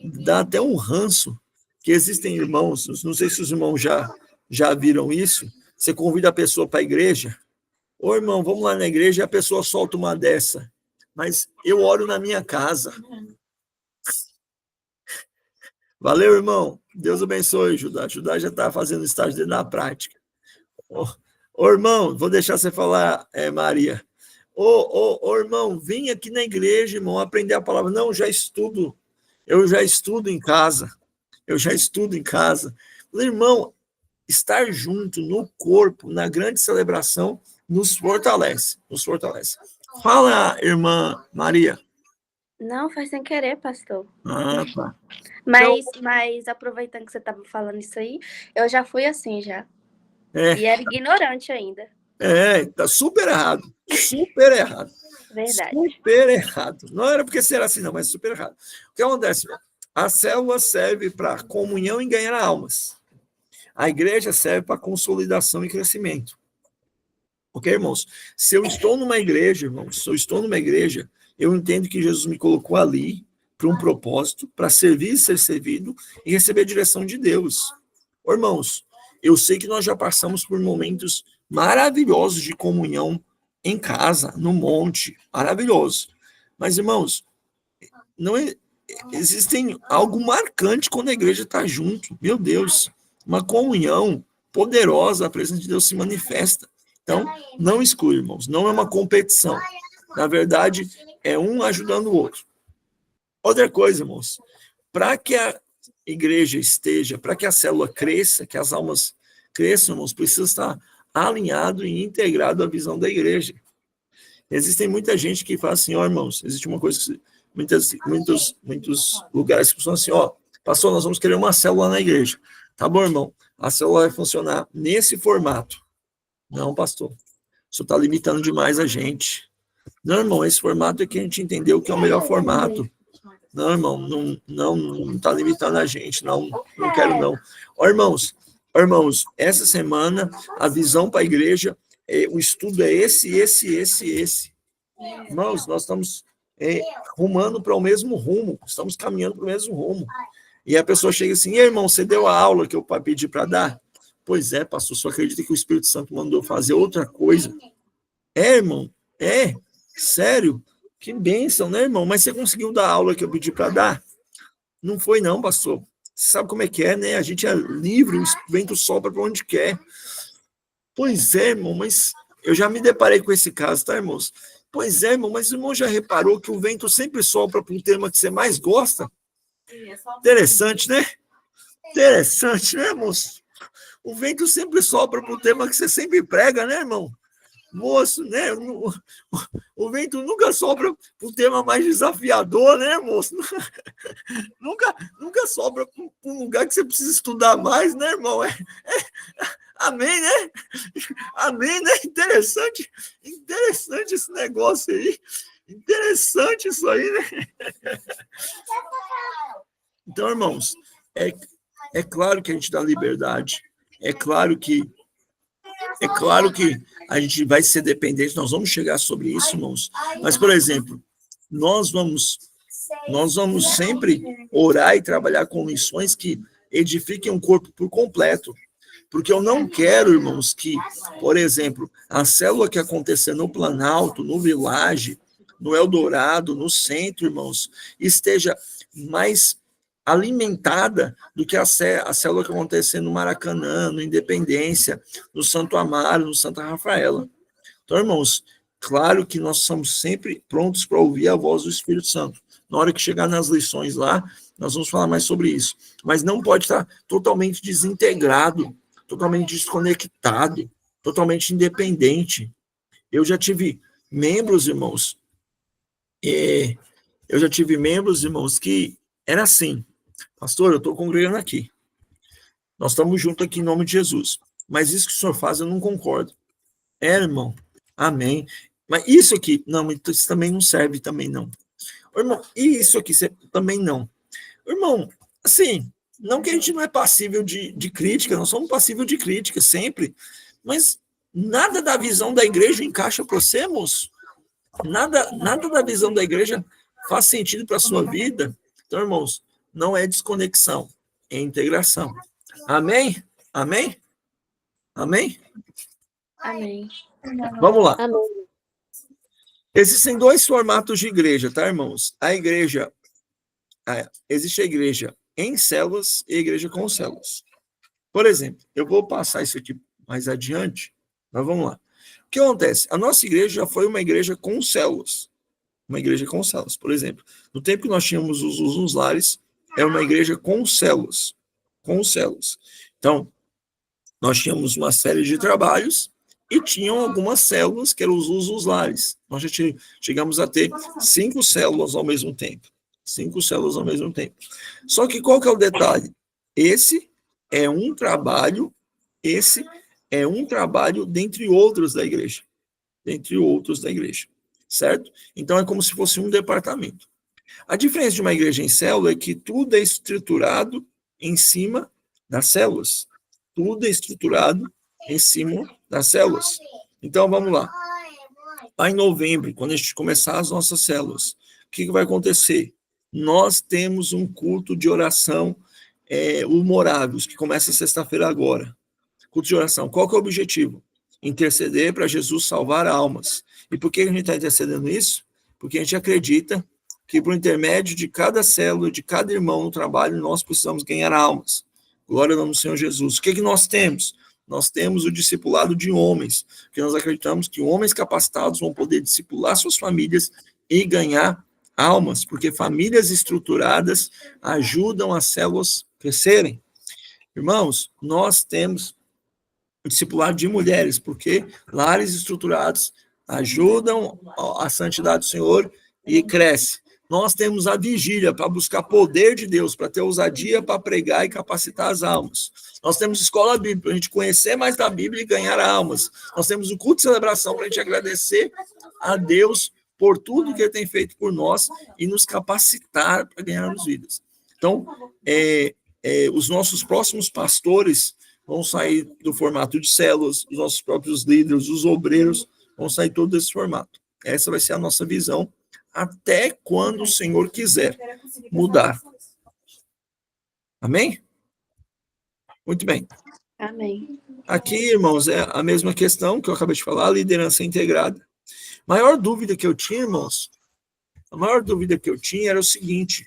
dá até um ranço que existem irmãos, não sei se os irmãos já viram isso, você convida a pessoa para a igreja, ô irmão, vamos lá na igreja, e a pessoa solta uma dessa, mas eu oro na minha casa. Valeu, irmão, Deus abençoe, Judá já está fazendo estágio dele na prática. Ô irmão, vou deixar você falar, Maria. Ô irmão, vem aqui na igreja, irmão, aprender a palavra. Não, eu já estudo em casa. Irmão, estar junto no corpo, na grande celebração, nos fortalece. Fala, irmã Maria. Não, foi sem querer, pastor. Ah, tá. Mas aproveitando que você estava falando isso aí, eu já fui assim já. E era ignorante ainda. Tá super errado. Verdade. Super errado. Não era porque ser assim, não, mas super errado. O que acontece? A célula serve para comunhão e ganhar almas. A igreja serve para consolidação e crescimento. Ok, irmãos? Se eu estou numa igreja, eu entendo que Jesus me colocou ali para um propósito, para servir e ser servido e receber a direção de Deus. Irmãos, eu sei que nós já passamos por momentos maravilhosos de comunhão em casa, no monte, maravilhoso. Mas, irmãos, existem algo marcante quando a igreja está junto. Meu Deus, uma comunhão poderosa, a presença de Deus se manifesta. Então, não exclui, irmãos, não é uma competição. Na verdade, é um ajudando o outro. Outra coisa, irmãos, para que a igreja esteja, para que a célula cresça, que as almas cresçam, irmãos, precisa estar alinhado e integrado à visão da igreja. Existem muita gente que fala assim, irmãos, existe uma coisa que muitos lugares que falam assim, pastor, nós vamos querer uma célula na igreja. Tá bom, irmão, a célula vai funcionar nesse formato. Não, pastor, isso está limitando demais a gente. Não, irmão, esse formato é que a gente entendeu que é o melhor formato. Não, irmão, não está limitando a gente, não quero não. Irmãos, essa semana a visão para a igreja, o estudo é esse. Irmãos, nós estamos rumando para o mesmo rumo, estamos caminhando para o mesmo rumo. E a pessoa chega assim, irmão, você deu a aula que eu pedi para dar? Pois é, pastor, só acredita que o Espírito Santo mandou fazer outra coisa. Irmão, sério? Que bênção, né, irmão? Mas você conseguiu dar a aula que eu pedi para dar? Não foi não, pastor. Você sabe como é que é, né? A gente é livre, o vento sopra para onde quer. Pois é, irmão, mas eu já me deparei com esse caso, tá, irmãos? Pois é, irmão, mas o irmão já reparou que o vento sempre sopra para o tema que você mais gosta? Interessante, né? Irmãos? O vento sempre sopra para o tema que você sempre prega, né, irmão? Moço, né? O vento nunca sopra para o tema mais desafiador, né, moço? Nunca sopra para um lugar que você precisa estudar mais, né, irmão? Amém, né? Amém, né? Interessante esse negócio aí. Interessante isso aí, né? Então, irmãos, é claro que a gente dá liberdade. É claro que a gente vai ser dependente, nós vamos chegar sobre isso, irmãos. Mas, por exemplo, nós vamos sempre orar e trabalhar com missões que edifiquem um corpo por completo. Porque eu não quero, irmãos, que, por exemplo, a célula que acontecer no Planalto, no Village, no Eldorado, no centro, irmãos, esteja mais alimentada do que a célula que acontece no Maracanã, no Independência, no Santo Amaro, no Santa Rafaela. Então, irmãos, claro que nós somos sempre prontos para ouvir a voz do Espírito Santo. Na hora que chegar nas lições lá, nós vamos falar mais sobre isso. Mas não pode estar totalmente desintegrado, totalmente desconectado, totalmente independente. Eu já tive membros, irmãos, que era assim: pastor, eu estou congregando aqui. Nós estamos juntos aqui em nome de Jesus. Mas isso que o senhor faz, eu não concordo. Irmão, amém. Mas isso aqui, não, isso também não serve, também não. Irmão, e isso aqui também não. Irmão, assim, não que a gente não é passível de crítica, nós somos passível de crítica sempre, mas nada da visão da igreja encaixa para você, moço. Nada da visão da igreja faz sentido para a sua vida. Então, irmãos, não é desconexão, é integração. Amém? Amém? Amém? Amém. Vamos lá. Amém. Existem dois formatos de igreja, tá, irmãos? Existe a igreja em células e a igreja com células. Por exemplo, eu vou passar isso aqui mais adiante, mas vamos lá. O que acontece? A nossa igreja já foi uma igreja com células. Uma igreja com células. Por exemplo, no tempo que nós tínhamos os lares, era uma igreja com células. Com células. Então, nós tínhamos uma série de trabalhos e tinham algumas células que eram os lares. Nós já chegamos a ter 5 células ao mesmo tempo. 5 células ao mesmo tempo. Só que qual que é o detalhe? Esse é um trabalho dentre outros da igreja. Dentre outros da igreja. Certo? Então é como se fosse um departamento. A diferença de uma igreja em célula é que tudo é estruturado em cima das células. Tudo é estruturado em cima das células. Então, vamos lá. Lá em novembro, quando a gente começar as nossas células, o que vai acontecer? Nós temos um culto de oração humoráveis, que começa sexta-feira agora. Culto de oração. Qual que é o objetivo? Interceder para Jesus salvar almas. E por que a gente está intercedendo isso? Porque a gente acredita que por intermédio de cada célula, de cada irmão no trabalho, nós precisamos ganhar almas. Glória ao nome do Senhor Jesus. O que nós temos? Nós temos o discipulado de homens, que nós acreditamos que homens capacitados vão poder discipular suas famílias e ganhar almas, porque famílias estruturadas ajudam as células crescerem. Irmãos, nós temos o discipulado de mulheres, porque lares estruturados ajudam a santidade do Senhor e cresce. Nós temos a vigília para buscar poder de Deus, para ter ousadia para pregar e capacitar as almas. Nós temos escola bíblica para a gente conhecer mais da Bíblia e ganhar almas. Nós temos o culto de celebração para a gente agradecer a Deus por tudo que Ele tem feito por nós e nos capacitar para ganharmos vidas. Então, os nossos próximos pastores vão sair do formato de células, os nossos próprios líderes, os obreiros, vão sair todo desse formato. Essa vai ser a nossa visão, até quando o Senhor quiser mudar. Amém? Muito bem. Amém. Aqui, irmãos, é a mesma questão que eu acabei de falar, liderança integrada. Maior dúvida que eu tinha, irmãos, a maior dúvida que eu tinha era o seguinte: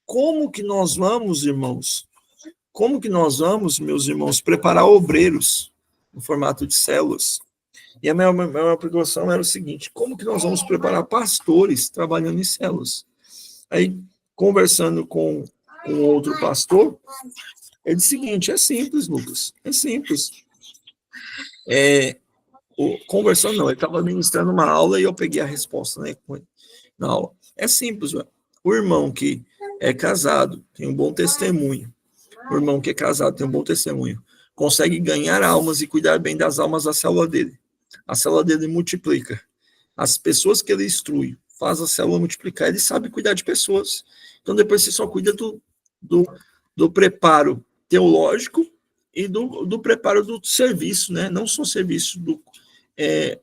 como que nós vamos, irmãos, meus irmãos, preparar obreiros no formato de células? E a maior preocupação era o seguinte: como que nós vamos preparar pastores trabalhando em células? Aí, conversando com um outro pastor, ele disse o seguinte: é simples, Lucas, é simples. Conversando não, ele estava ministrando uma aula e eu peguei a resposta, né, na aula. É simples, velho. O irmão que é casado tem um bom testemunho. O irmão que é casado tem um bom testemunho. Consegue ganhar almas e cuidar bem das almas da célula dele. A célula dele multiplica. As pessoas que ele instrui, faz a célula multiplicar, ele sabe cuidar de pessoas. Então, depois você só cuida do preparo teológico e do preparo do serviço, né? Não só serviço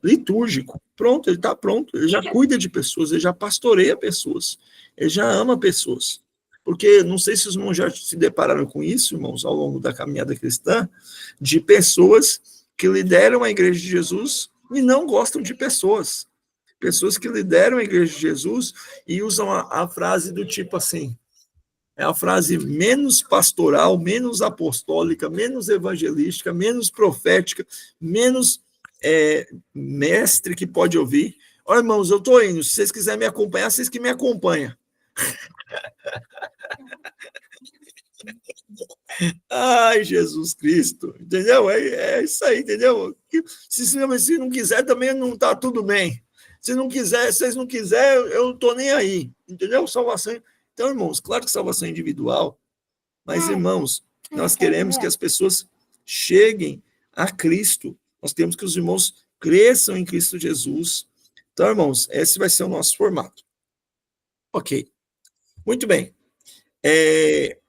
litúrgico. Pronto, ele está pronto, ele já cuida de pessoas, ele já pastoreia pessoas, ele já ama pessoas. Porque, não sei se os irmãos já se depararam com isso, irmãos, ao longo da caminhada cristã, de pessoas que lideram a igreja de Jesus e não gostam de pessoas. Pessoas que lideram a igreja de Jesus e usam a frase do tipo assim: é a frase menos pastoral, menos apostólica, menos evangelística, menos profética, menos mestre que pode ouvir. Ó, irmãos, eu estou indo. Se vocês quiserem me acompanhar, vocês que me acompanham. Ai, Jesus Cristo, entendeu? É isso aí, entendeu? Se não quiser, também não está tudo bem. Se não quiser, se vocês não quiserem, eu não estou nem aí, entendeu? Salvação. Então, irmãos, claro que salvação é individual, mas, irmãos, nós queremos que as pessoas cheguem a Cristo. Nós queremos que os irmãos cresçam em Cristo Jesus. Então, irmãos, esse vai ser o nosso formato. Ok. Muito bem.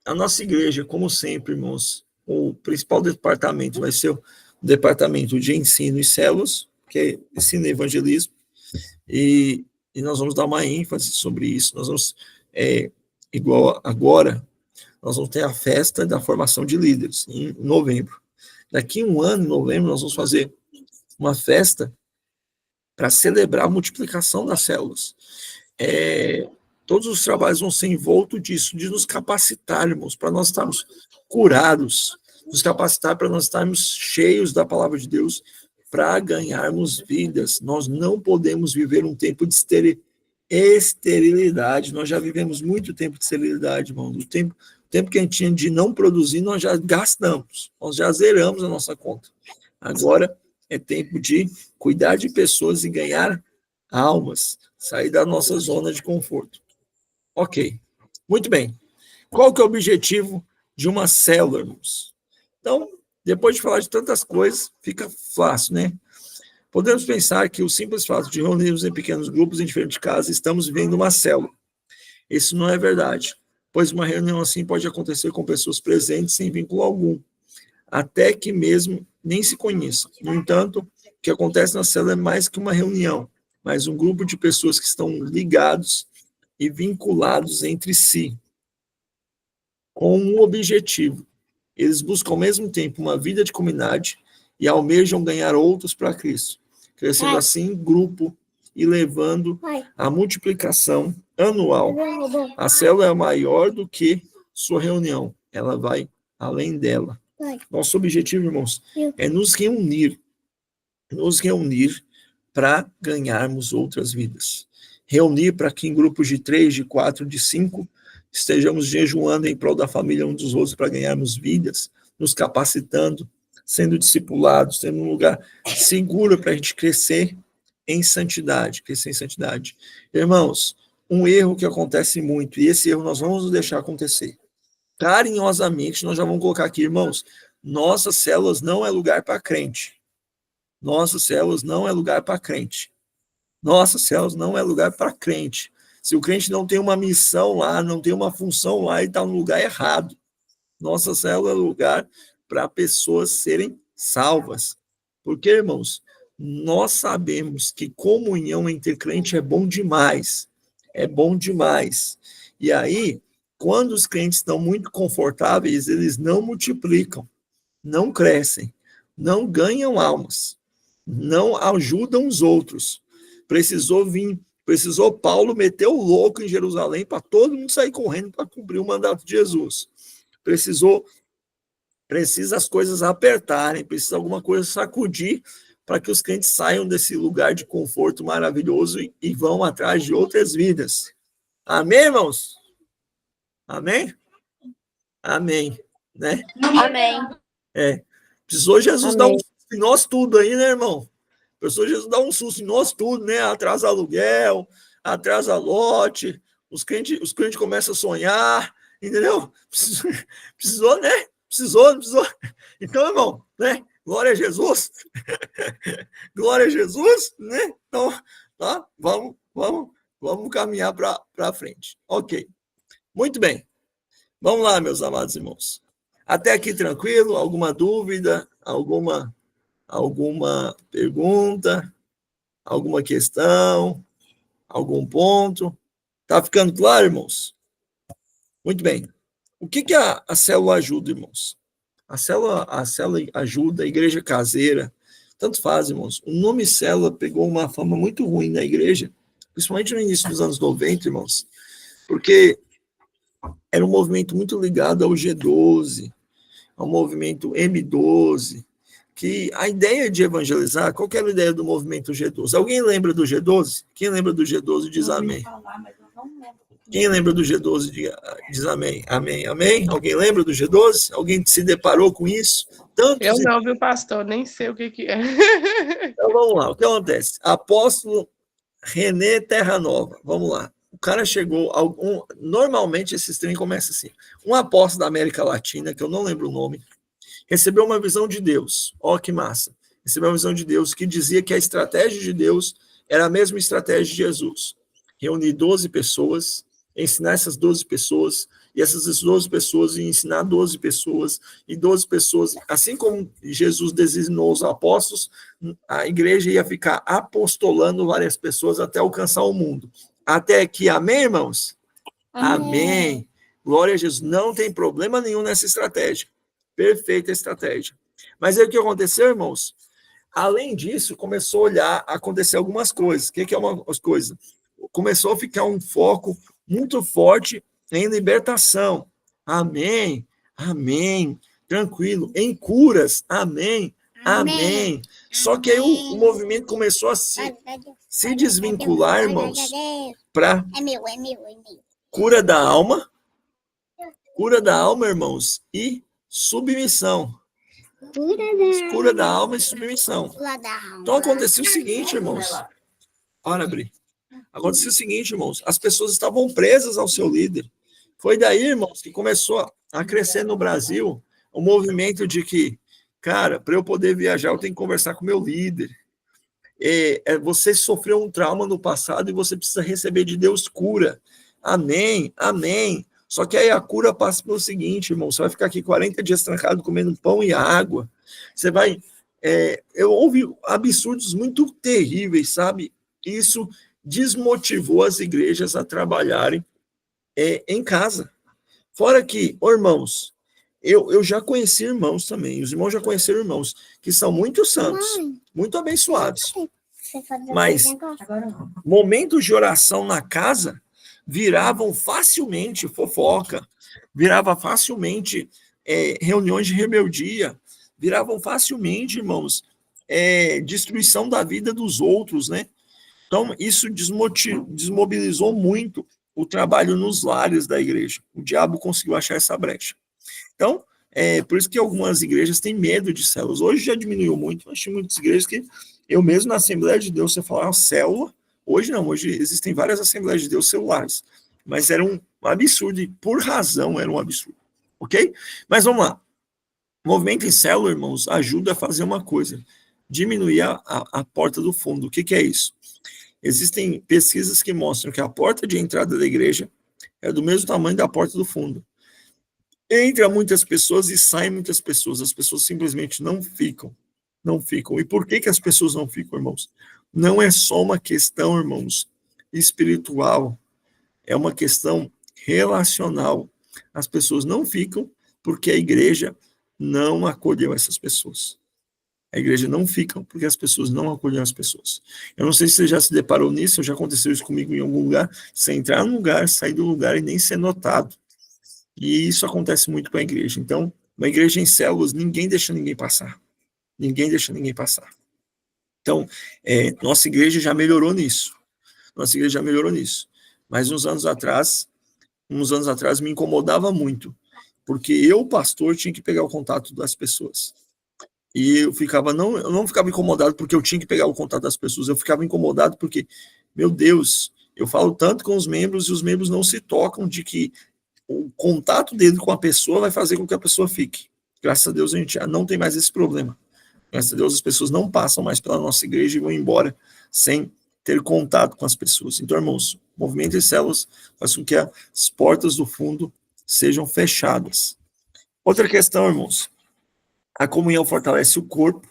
A nossa igreja, como sempre, irmãos, o principal departamento vai ser o departamento de ensino e células, que é ensino e evangelismo, e nós vamos dar uma ênfase sobre isso. Nós vamos, igual agora, nós vamos ter a festa da formação de líderes, em novembro. Daqui a um ano, em novembro, nós vamos fazer uma festa para celebrar a multiplicação das células. Todos os trabalhos vão ser envoltos disso, de nos capacitarmos para nós estarmos curados, nos capacitar para nós estarmos cheios da palavra de Deus, para ganharmos vidas. Nós não podemos viver um tempo de esterilidade. Nós já vivemos muito tempo de esterilidade, irmão. O tempo que a gente tinha de não produzir, nós já gastamos, nós já zeramos a nossa conta. Agora é tempo de cuidar de pessoas e ganhar almas, sair da nossa zona de conforto. Ok, muito bem. Qual que é o objetivo de uma célula, irmãos? Então, depois de falar de tantas coisas, fica fácil, né? Podemos pensar que o simples fato de reunirmos em pequenos grupos em diferentes casas, estamos vivendo uma célula. Isso não é verdade, pois uma reunião assim pode acontecer com pessoas presentes sem vínculo algum, até que mesmo nem se conheçam. No entanto, o que acontece na célula é mais que uma reunião, mas um grupo de pessoas que estão ligados e vinculados entre si, com um objetivo. Eles buscam ao mesmo tempo uma vida de comunidade e almejam ganhar outros para Cristo, crescendo assim em grupo e levando a multiplicação anual. A célula é maior do que sua reunião, ela vai além dela. Nosso objetivo, irmãos, é nos reunir para ganharmos outras vidas. Reunir para que em grupos de 3, de 4, de 5, estejamos jejuando em prol da família uns dos outros para ganharmos vidas, nos capacitando, sendo discipulados, tendo um lugar seguro para a gente crescer em santidade. Irmãos, um erro que acontece muito, e esse erro nós vamos nos deixar acontecer. Carinhosamente, nós já vamos colocar aqui, irmãos, nossas células não é lugar para crente. Nossas células não é lugar para crente. Nossas células não é lugar para crente. Se o crente não tem uma missão lá, não tem uma função lá, ele está no lugar errado. Nossa célula é lugar para pessoas serem salvas. Porque, irmãos, nós sabemos que comunhão entre crente é bom demais. É bom demais. E aí, quando os crentes estão muito confortáveis, eles não multiplicam, não crescem, não ganham almas, não ajudam os outros. Precisou Paulo meter o louco em Jerusalém para todo mundo sair correndo para cumprir o mandato de Jesus. Precisa as coisas apertarem, precisa alguma coisa sacudir para que os crentes saiam desse lugar de conforto maravilhoso e vão atrás de outras vidas. Amém, irmãos? Amém? Amém. Né? Amém. Precisou Jesus dar um susto em nós tudo aí, né, irmão? Precisou Jesus dar um susto em nós tudo, né? Atrasa aluguel, atrasa lote, os crentes começam a sonhar, entendeu? Precisou, né? Precisou. Então, irmão, né? Glória a Jesus. Glória a Jesus, né? Então, tá? Vamos caminhar para frente. Ok. Muito bem. Vamos lá, meus amados irmãos. Até aqui tranquilo? Alguma dúvida? Alguma pergunta? Alguma questão? Algum ponto? Tá ficando claro, irmãos? Muito bem. O que a célula ajuda, irmãos? A célula ajuda a igreja caseira. Tanto faz, irmãos. O nome célula pegou uma fama muito ruim na igreja, principalmente no início dos anos 90, irmãos, porque era um movimento muito ligado ao G12, ao movimento M12, que a ideia de evangelizar, qual que era a ideia do movimento G12? Alguém lembra do G12? Quem lembra do G12 diz amém. Quem lembra do G12 diz amém. Amém, amém. Alguém lembra do G12? Alguém se deparou com isso? Eu não, viu, pastor? Nem sei o que é. Então vamos lá, o que acontece? Apóstolo René Terra Nova, vamos lá. O cara chegou, normalmente esses trem começam assim, um apóstolo da América Latina, que eu não lembro o nome, recebeu uma visão de Deus, ó que massa, recebeu uma visão de Deus que dizia que a estratégia de Deus era a mesma estratégia de Jesus, reunir 12 pessoas, ensinar essas 12 pessoas, e essas 12 pessoas iam ensinar 12 pessoas, e 12 pessoas, assim como Jesus designou os apóstolos, a igreja ia ficar apostolando várias pessoas até alcançar o mundo. Até aqui, amém, irmãos? Amém. Amém. Glória a Jesus. Não tem problema nenhum nessa estratégia. Perfeita estratégia. Mas aí o que aconteceu, irmãos? Além disso, começou a acontecer algumas coisas. O que é uma coisa? Começou a ficar um foco muito forte em libertação. Amém. Amém. Tranquilo. Em curas. Amém. Amém. Só que aí o movimento começou a se desvincular, irmãos, para cura da alma, irmãos, e submissão. Cura da alma e submissão. Então aconteceu o seguinte, irmãos. Ora, Bri. Aconteceu o seguinte, irmãos. As pessoas estavam presas ao seu líder. Foi daí, irmãos, que começou a crescer no Brasil o movimento de que, cara, para eu poder viajar, eu tenho que conversar com o meu líder. Você sofreu um trauma no passado e você precisa receber de Deus cura. Amém, amém. Só que aí a cura passa pelo seguinte, irmão, você vai ficar aqui 40 dias trancado comendo pão e água. Você vai... eu ouvi absurdos muito terríveis, sabe? Isso desmotivou as igrejas a trabalharem em casa. Fora que, irmãos, eu já conheci irmãos também, os irmãos já conheceram irmãos que são muito santos, muito abençoados. Mas momentos de oração na casa viravam facilmente fofoca, virava facilmente reuniões de rebeldia, viravam facilmente, irmãos, destruição da vida dos outros, né? Então, isso desmobilizou muito o trabalho nos lares da igreja. O diabo conseguiu achar essa brecha. Então, por isso que algumas igrejas têm medo de células. Hoje já diminuiu muito, mas tem muitas igrejas que eu mesmo na Assembleia de Deus, você falar uma célula, hoje não, hoje existem várias Assembleias de Deus celulares, mas era um absurdo, e por razão era um absurdo, ok? Mas vamos lá. O movimento em célula, irmãos, ajuda a fazer uma coisa, diminuir a porta do fundo. O que é isso? Existem pesquisas que mostram que a porta de entrada da igreja é do mesmo tamanho da porta do fundo. Entra muitas pessoas e saem muitas pessoas. As pessoas simplesmente não ficam. Não ficam. E por que as pessoas não ficam, irmãos? Não é só uma questão, irmãos, espiritual. É uma questão relacional. As pessoas não ficam porque a igreja não acolheu essas pessoas. A igreja não fica porque as pessoas não acolhem as pessoas. Eu não sei se você já se deparou nisso, já aconteceu isso comigo em algum lugar, você entrar num lugar, sair do lugar e nem ser notado. E isso acontece muito com a igreja. Então, uma igreja em células, ninguém deixa ninguém passar. Ninguém deixa ninguém passar. Então, nossa igreja já melhorou nisso. Nossa igreja já melhorou nisso. Mas uns anos atrás me incomodava muito, porque eu, pastor, tinha que pegar o contato das pessoas. E eu não ficava incomodado porque eu tinha que pegar o contato das pessoas, eu ficava incomodado porque, meu Deus, eu falo tanto com os membros e os membros não se tocam de que o contato dele com a pessoa vai fazer com que a pessoa fique. Graças a Deus a gente já não tem mais esse problema. Graças a Deus as pessoas não passam mais pela nossa igreja e vão embora sem ter contato com as pessoas. Então, irmãos, o movimento de células faz com que as portas do fundo sejam fechadas. Outra questão, irmãos. A comunhão fortalece o corpo,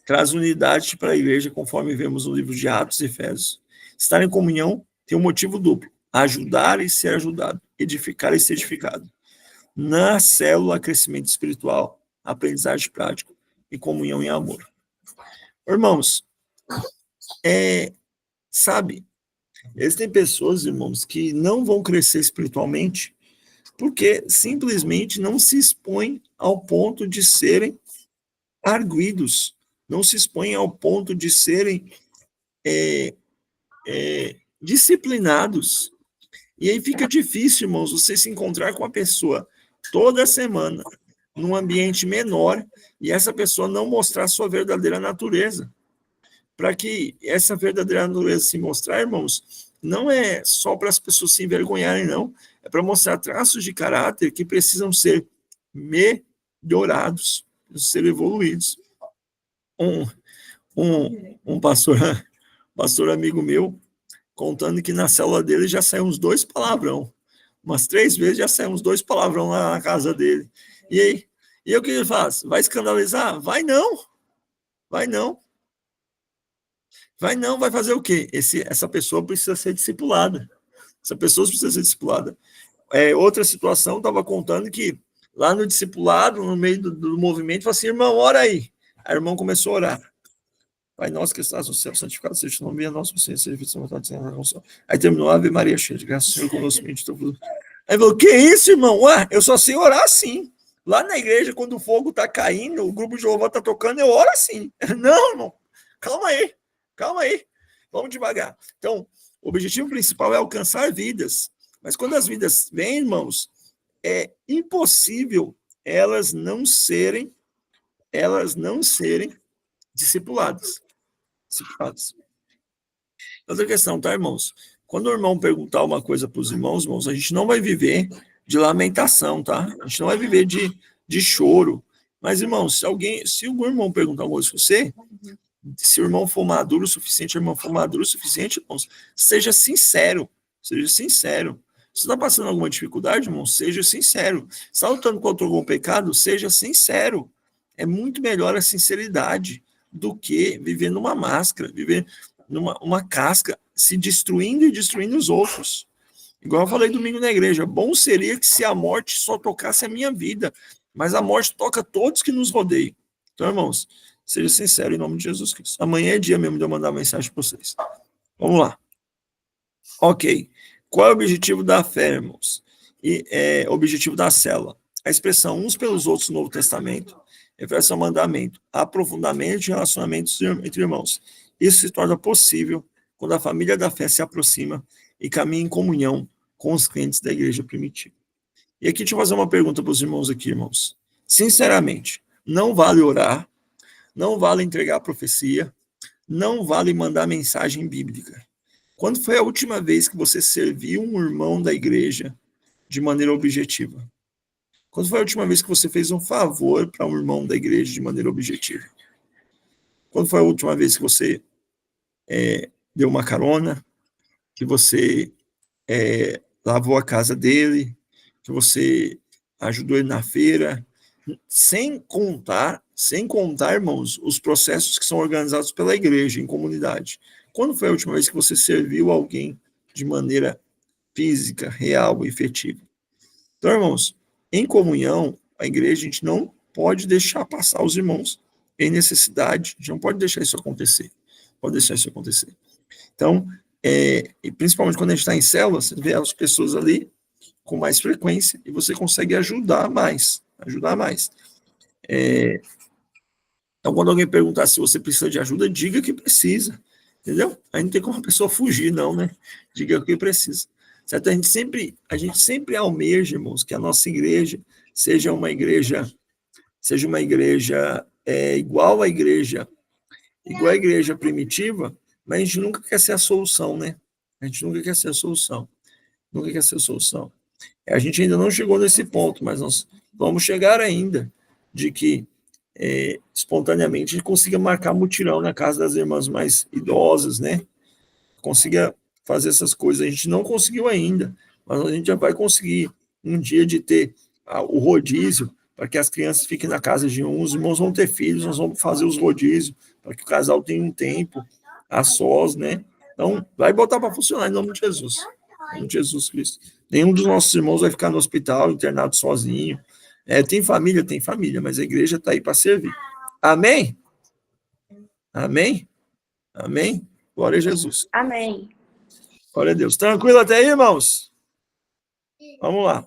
traz unidade para a igreja, conforme vemos no livro de Atos e Efésios. Estar em comunhão tem um motivo duplo: ajudar e ser ajudado, edificar e ser edificado. Na célula, crescimento espiritual, aprendizagem prática e comunhão em amor. Irmãos, sabe, existem pessoas, irmãos, que não vão crescer espiritualmente porque simplesmente não se expõem ao ponto de serem arguidos, não se expõem ao ponto de serem disciplinados. E aí fica difícil, irmãos, você se encontrar com a pessoa toda semana, num ambiente menor, e essa pessoa não mostrar sua verdadeira natureza. Para que essa verdadeira natureza se mostrar, irmãos, não é só para as pessoas se envergonharem, não. É para mostrar traços de caráter que precisam ser melhorados, ser evoluídos. Um pastor amigo meu, contando que na célula dele já saiu uns 2 palavrão. Umas 3 vezes já saiu uns 2 palavrão lá na casa dele. E aí o que ele faz? Vai escandalizar? Vai não. Vai não. Vai não, vai fazer o quê? Essa pessoa precisa ser discipulada. Essa pessoa precisa ser discipulada. Outra situação, estava contando que lá no discipulado, no meio do movimento, falou assim, irmão, ora aí. Aí o irmão começou a orar. Pai nosso que estás no céu, santificado seja o teu nome, a nossa presença, serviço, vontade, aí terminou, Ave Maria, cheia de graça, Senhor conosco, bendito. Aí falou, que isso, irmão? Ué, eu só sei orar assim. Lá na igreja, quando o fogo está caindo, o grupo de Jeová está tocando, eu oro assim. Não, irmão, calma aí, vamos devagar. Então, o objetivo principal é alcançar vidas, mas quando as vidas vêm, irmãos, é impossível elas não serem discipuladas. Outra questão, tá, irmãos? Quando o irmão perguntar uma coisa para os irmãos, a gente não vai viver de lamentação, tá? A gente não vai viver de choro. Mas, irmãos, se o irmão perguntar alguma coisa para você, se o irmão for maduro o suficiente, irmãos, seja sincero. Você está passando alguma dificuldade, irmão? Seja sincero. Você está lutando contra algum pecado? Seja sincero. É muito melhor a sinceridade do que viver numa máscara, viver numa casca, se destruindo e destruindo os outros. Igual eu falei domingo na igreja, bom seria que se a morte só tocasse a minha vida, mas a morte toca todos que nos rodeiam. Então, irmãos, seja sincero em nome de Jesus Cristo. Amanhã é dia mesmo de eu mandar mensagem para vocês. Vamos lá. Ok. Qual é o objetivo da fé, irmãos? O objetivo da célula. A expressão uns pelos outros no Novo Testamento refere-se ao mandamento, aprofundamento de relacionamentos entre irmãos. Isso se torna possível quando a família da fé se aproxima e caminha em comunhão com os crentes da igreja primitiva. E aqui deixa eu fazer uma pergunta para os irmãos aqui, irmãos. Sinceramente, não vale orar, não vale entregar a profecia, não vale mandar mensagem bíblica. Quando foi a última vez que você serviu um irmão da igreja de maneira objetiva? Quando foi a última vez que você fez um favor para um irmão da igreja de maneira objetiva? Quando foi a última vez que você deu uma carona, que você lavou a casa dele, que você ajudou ele na feira, sem contar, irmãos, os processos que são organizados pela igreja em comunidade. Quando foi a última vez que você serviu alguém de maneira física, real e efetiva? Então, irmãos, em comunhão, a igreja, a gente não pode deixar passar os irmãos em necessidade, a gente não pode deixar isso acontecer. Então, e principalmente quando a gente está em célula, você vê as pessoas ali com mais frequência e você consegue ajudar mais. Então, quando alguém perguntar se você precisa de ajuda, diga que precisa, entendeu? Aí não tem como a pessoa fugir, não, né? Diga que precisa. Certo? A gente sempre almeja, irmãos, que a nossa igreja seja uma igreja igual à igreja primitiva, mas a gente nunca quer ser a solução, né? A gente ainda não chegou nesse ponto, mas nós vamos chegar ainda de que espontaneamente a gente consiga marcar mutirão na casa das irmãs mais idosas, né? Consiga fazer essas coisas. A gente não conseguiu ainda, mas a gente já vai conseguir um dia de ter o rodízio para que as crianças fiquem na casa de uns, os irmãos vão ter filhos, nós vamos fazer os rodízios para que o casal tenha um tempo a sós, né? Então, vai botar para funcionar em nome de Jesus. Em nome de Jesus Cristo. Nenhum dos nossos irmãos vai ficar no hospital, internado sozinho. Tem família, mas a igreja está aí para servir. Amém? Glória a Jesus. Amém. Glória a Deus. Tranquilo até aí, irmãos? Vamos lá.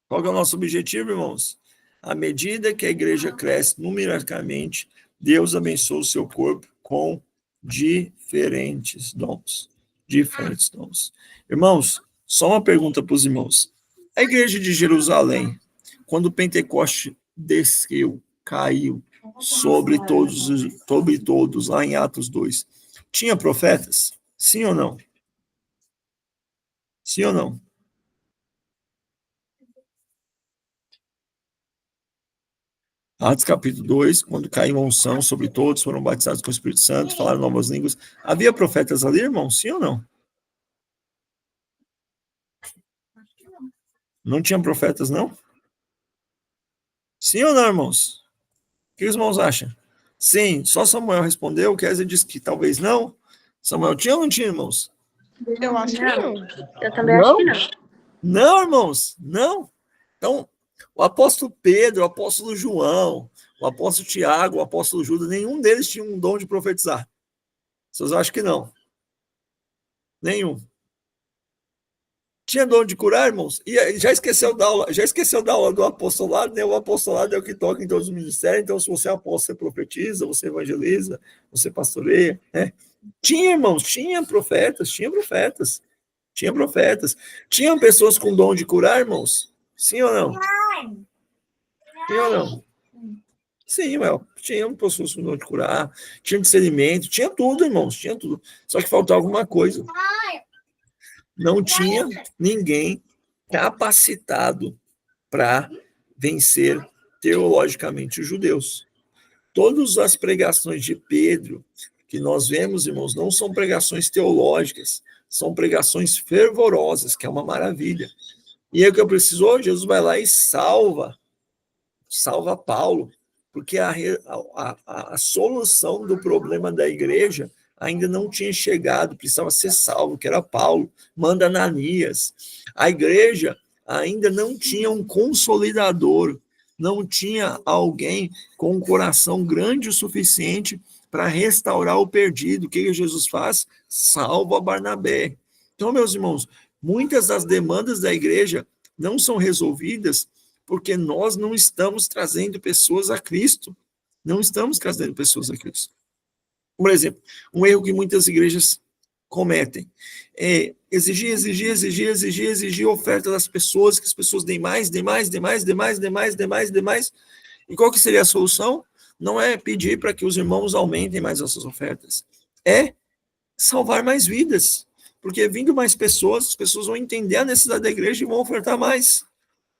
Qual que é o nosso objetivo, irmãos? À medida que a igreja cresce numericamente, Deus abençoa o seu corpo com diferentes dons. Diferentes dons. Irmãos, só uma pergunta para os irmãos. A igreja de Jerusalém, quando o Pentecoste desceu, caiu sobre todos, lá em Atos 2, tinha profetas? Sim ou não? Sim ou não? Atos capítulo 2, quando caiu a unção sobre todos, foram batizados com o Espírito Santo, falaram novas línguas. Havia profetas ali, irmão? Sim ou não? Não tinha profetas, não? Sim ou não, irmãos? O que os irmãos acham? Sim, só Samuel respondeu, o Kézia disse que talvez não. Samuel tinha ou não tinha, irmãos? Eu acho que não. Eu também acho que não. Não, irmãos, não. Então, o apóstolo Pedro, o apóstolo João, o apóstolo Tiago, o apóstolo Judas, nenhum deles tinha um dom de profetizar. Vocês acham que não? Nenhum. Tinha dom de curar, irmãos? E já esqueceu da aula do apostolado, né? O apostolado é o que toca em todos os ministérios, então se você é apóstolo, você profetiza, você evangeliza, você pastoreia, né? Tinha, irmãos, tinha profetas. Tinham pessoas com dom de curar, irmãos? Sim ou não? Sim ou não? Sim, Mel. Tinham pessoas com dom de curar, tinha discernimento, tinha tudo, irmãos, tinha tudo. Só que faltava alguma coisa. Não tinha ninguém capacitado para vencer teologicamente os judeus. Todas as pregações de Pedro que nós vemos, irmãos, não são pregações teológicas, são pregações fervorosas, que é uma maravilha. E é o que eu preciso hoje, Jesus vai lá e salva Paulo, porque a solução do problema da igreja ainda não tinha chegado, precisava ser salvo, que era Paulo, manda Ananias. A igreja ainda não tinha um consolidador, não tinha alguém com um coração grande o suficiente para restaurar o perdido. O que Jesus faz? Salva Barnabé. Então, meus irmãos, muitas das demandas da igreja não são resolvidas porque nós não estamos trazendo pessoas a Cristo. Não estamos trazendo pessoas a Cristo. Por exemplo, um erro que muitas igrejas cometem é exigir oferta das pessoas, que as pessoas deem mais. E qual que seria a solução? Não é pedir para que os irmãos aumentem mais as suas ofertas, é salvar mais vidas. Porque vindo mais pessoas, as pessoas vão entender a necessidade da igreja e vão ofertar mais.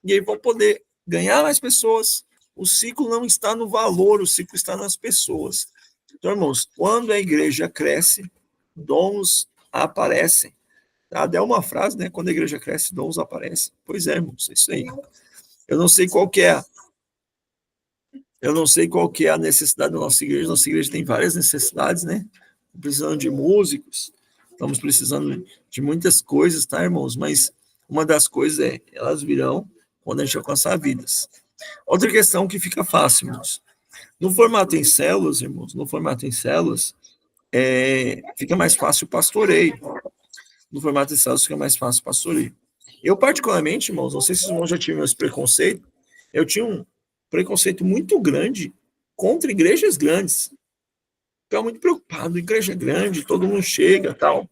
E aí vão poder ganhar mais pessoas. O ciclo não está no valor, o ciclo está nas pessoas. Então, irmãos, quando a igreja cresce, dons aparecem. Até uma frase, né? Quando a igreja cresce, dons aparecem. Pois é, irmãos, é isso aí. Eu não sei qual que é a necessidade da nossa igreja. Nossa igreja tem várias necessidades, né? Precisando de músicos, estamos precisando de muitas coisas, tá, irmãos? Mas uma das coisas é, elas virão quando a gente alcançar vidas. Outra questão que fica fácil, irmãos. No formato em células, irmãos, fica mais fácil o pastoreio. No formato em células fica mais fácil o pastoreio. Eu, particularmente, irmãos, não sei se os irmãos já tiveram esse preconceito, eu tinha um preconceito muito grande contra igrejas grandes. Ficava muito preocupado, igreja grande, todo mundo chega, tal.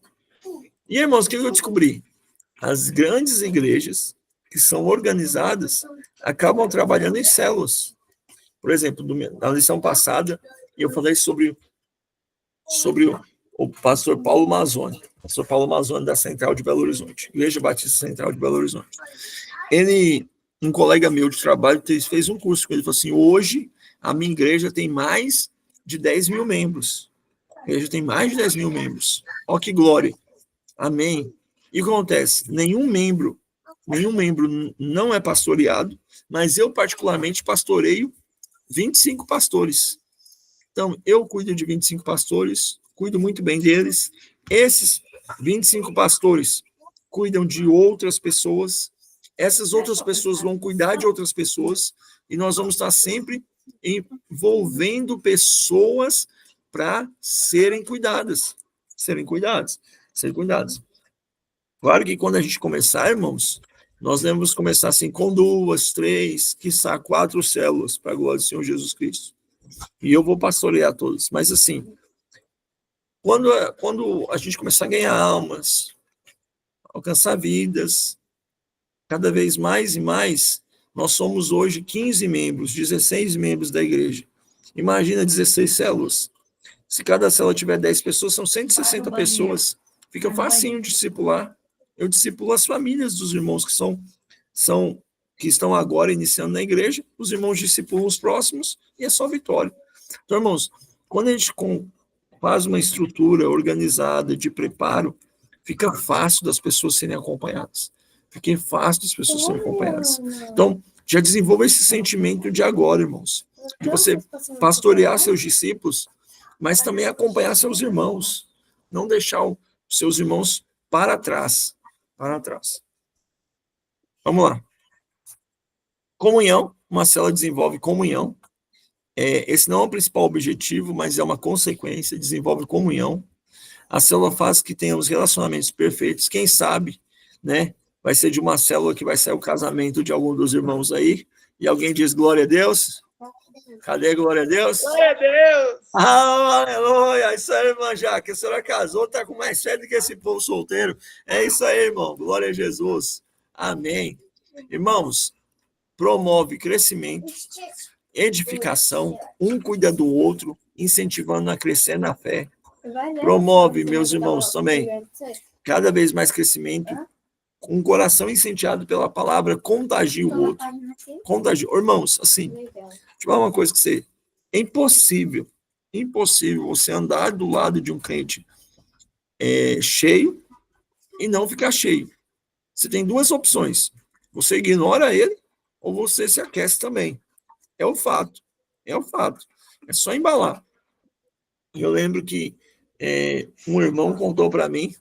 E, irmãos, o que eu descobri? As grandes igrejas que são organizadas acabam trabalhando em células. Por exemplo, na lição passada, eu falei sobre o pastor Paulo Mazzoni, da Central de Belo Horizonte, Igreja Batista Central de Belo Horizonte. Um colega meu de trabalho, fez um curso com ele, falou assim, hoje a minha igreja tem mais de 10 mil membros. A igreja tem mais de 10 mil membros. Ó que glória. Amém. E o que acontece? Nenhum membro não é pastoreado, mas eu particularmente pastoreio 25 pastores. Então, eu cuido de 25 pastores, cuido muito bem deles. Esses 25 pastores cuidam de outras pessoas, essas outras pessoas vão cuidar de outras pessoas, e nós vamos estar sempre envolvendo pessoas para serem cuidadas. Claro que quando a gente começar, irmãos, Nós devemos começar assim com 2, 3, quiçá 4 células para a glória do Senhor Jesus Cristo. E eu vou pastorear todas. Mas assim, quando a gente começar a ganhar almas, alcançar vidas, cada vez mais e mais, nós somos hoje 15 membros, 16 membros da igreja. Imagina 16 células. Se cada célula tiver 10 pessoas, são 160 pessoas. Fica facinho discipular. Eu discipulo as famílias dos irmãos que estão agora iniciando na igreja, os irmãos discipulam os próximos e é só vitória. Então, irmãos, quando a gente faz uma estrutura organizada de preparo, fica fácil das pessoas serem acompanhadas. Fica fácil das pessoas serem acompanhadas. Então, já desenvolva esse sentimento de agora, irmãos, de você pastorear seus discípulos, mas também acompanhar seus irmãos. Não deixar os seus irmãos para trás. Para trás. Vamos lá. Comunhão. Uma célula desenvolve comunhão. Esse não é o principal objetivo, mas é uma consequência. Desenvolve comunhão. A célula faz que tenhamos relacionamentos perfeitos. Quem sabe, né? Vai ser de uma célula que vai sair o casamento de algum dos irmãos aí. E alguém diz glória a Deus. Cadê a glória a Deus? Glória a Deus! Ah, aleluia! Isso aí, irmã Jaque. A senhora casou, tá com mais fé do que esse povo solteiro. É isso aí, irmão. Glória a Jesus. Amém. Irmãos, promove crescimento, edificação, um cuida do outro, incentivando a crescer na fé. Promove, meus irmãos, também, cada vez mais crescimento, com um coração incendiado pela palavra, contagia o outro. Contagia. Irmãos, assim, deixa eu falar uma coisa que você... É impossível você andar do lado de um crente cheio e não ficar cheio. Você tem 2 opções. Você ignora ele ou você se aquece também. É o fato. É o fato. É só embalar. Eu lembro que um irmão contou para mim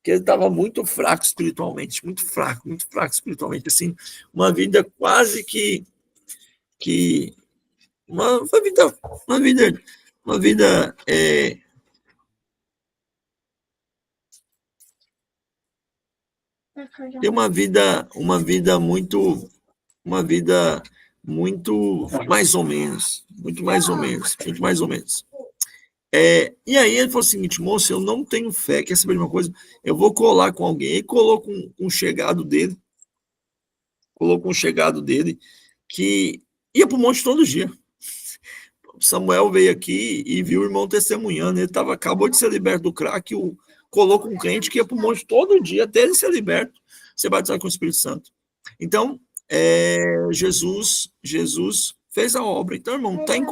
que ele estava muito fraco espiritualmente, muito fraco espiritualmente, assim, uma vida quase que uma vida tem uma vida muito mais ou menos, muito mais ou menos. E aí ele falou o seguinte: moço, eu não tenho fé, quer saber de uma coisa? Eu vou colar com alguém. E colou com um chegado dele, que ia para o monte todo dia. Samuel veio aqui e viu o irmão testemunhando. Ele acabou de ser liberto do crack, colou com um crente que ia para o monte todo dia, até ele ser liberto, ser batizado com o Espírito Santo. Então, Jesus fez a obra. Então, irmão, estar em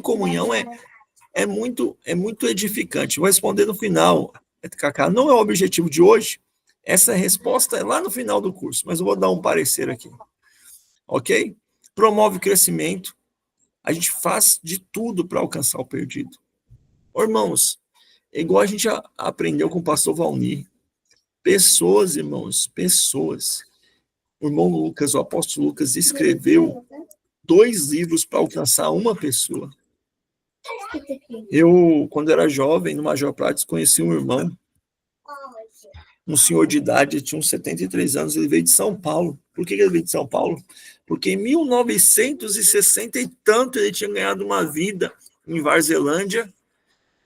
comunhão é muito edificante. Vou responder no final, Cacá. Não é o objetivo de hoje. Essa resposta é lá no final do curso, mas eu vou dar um parecer aqui. Ok? Promove crescimento. A gente faz de tudo para alcançar o perdido. Irmãos, igual a gente aprendeu com o pastor Valnir. Pessoas, irmãos, pessoas. O irmão Lucas, o apóstolo Lucas, escreveu 2 livros para alcançar uma pessoa. Eu, quando era jovem, no Major Prates, conheci um irmão, um senhor de idade, tinha uns 73 anos, ele veio de São Paulo. Por que ele veio de São Paulo? Porque em 1960 e tanto ele tinha ganhado uma vida em Varzelândia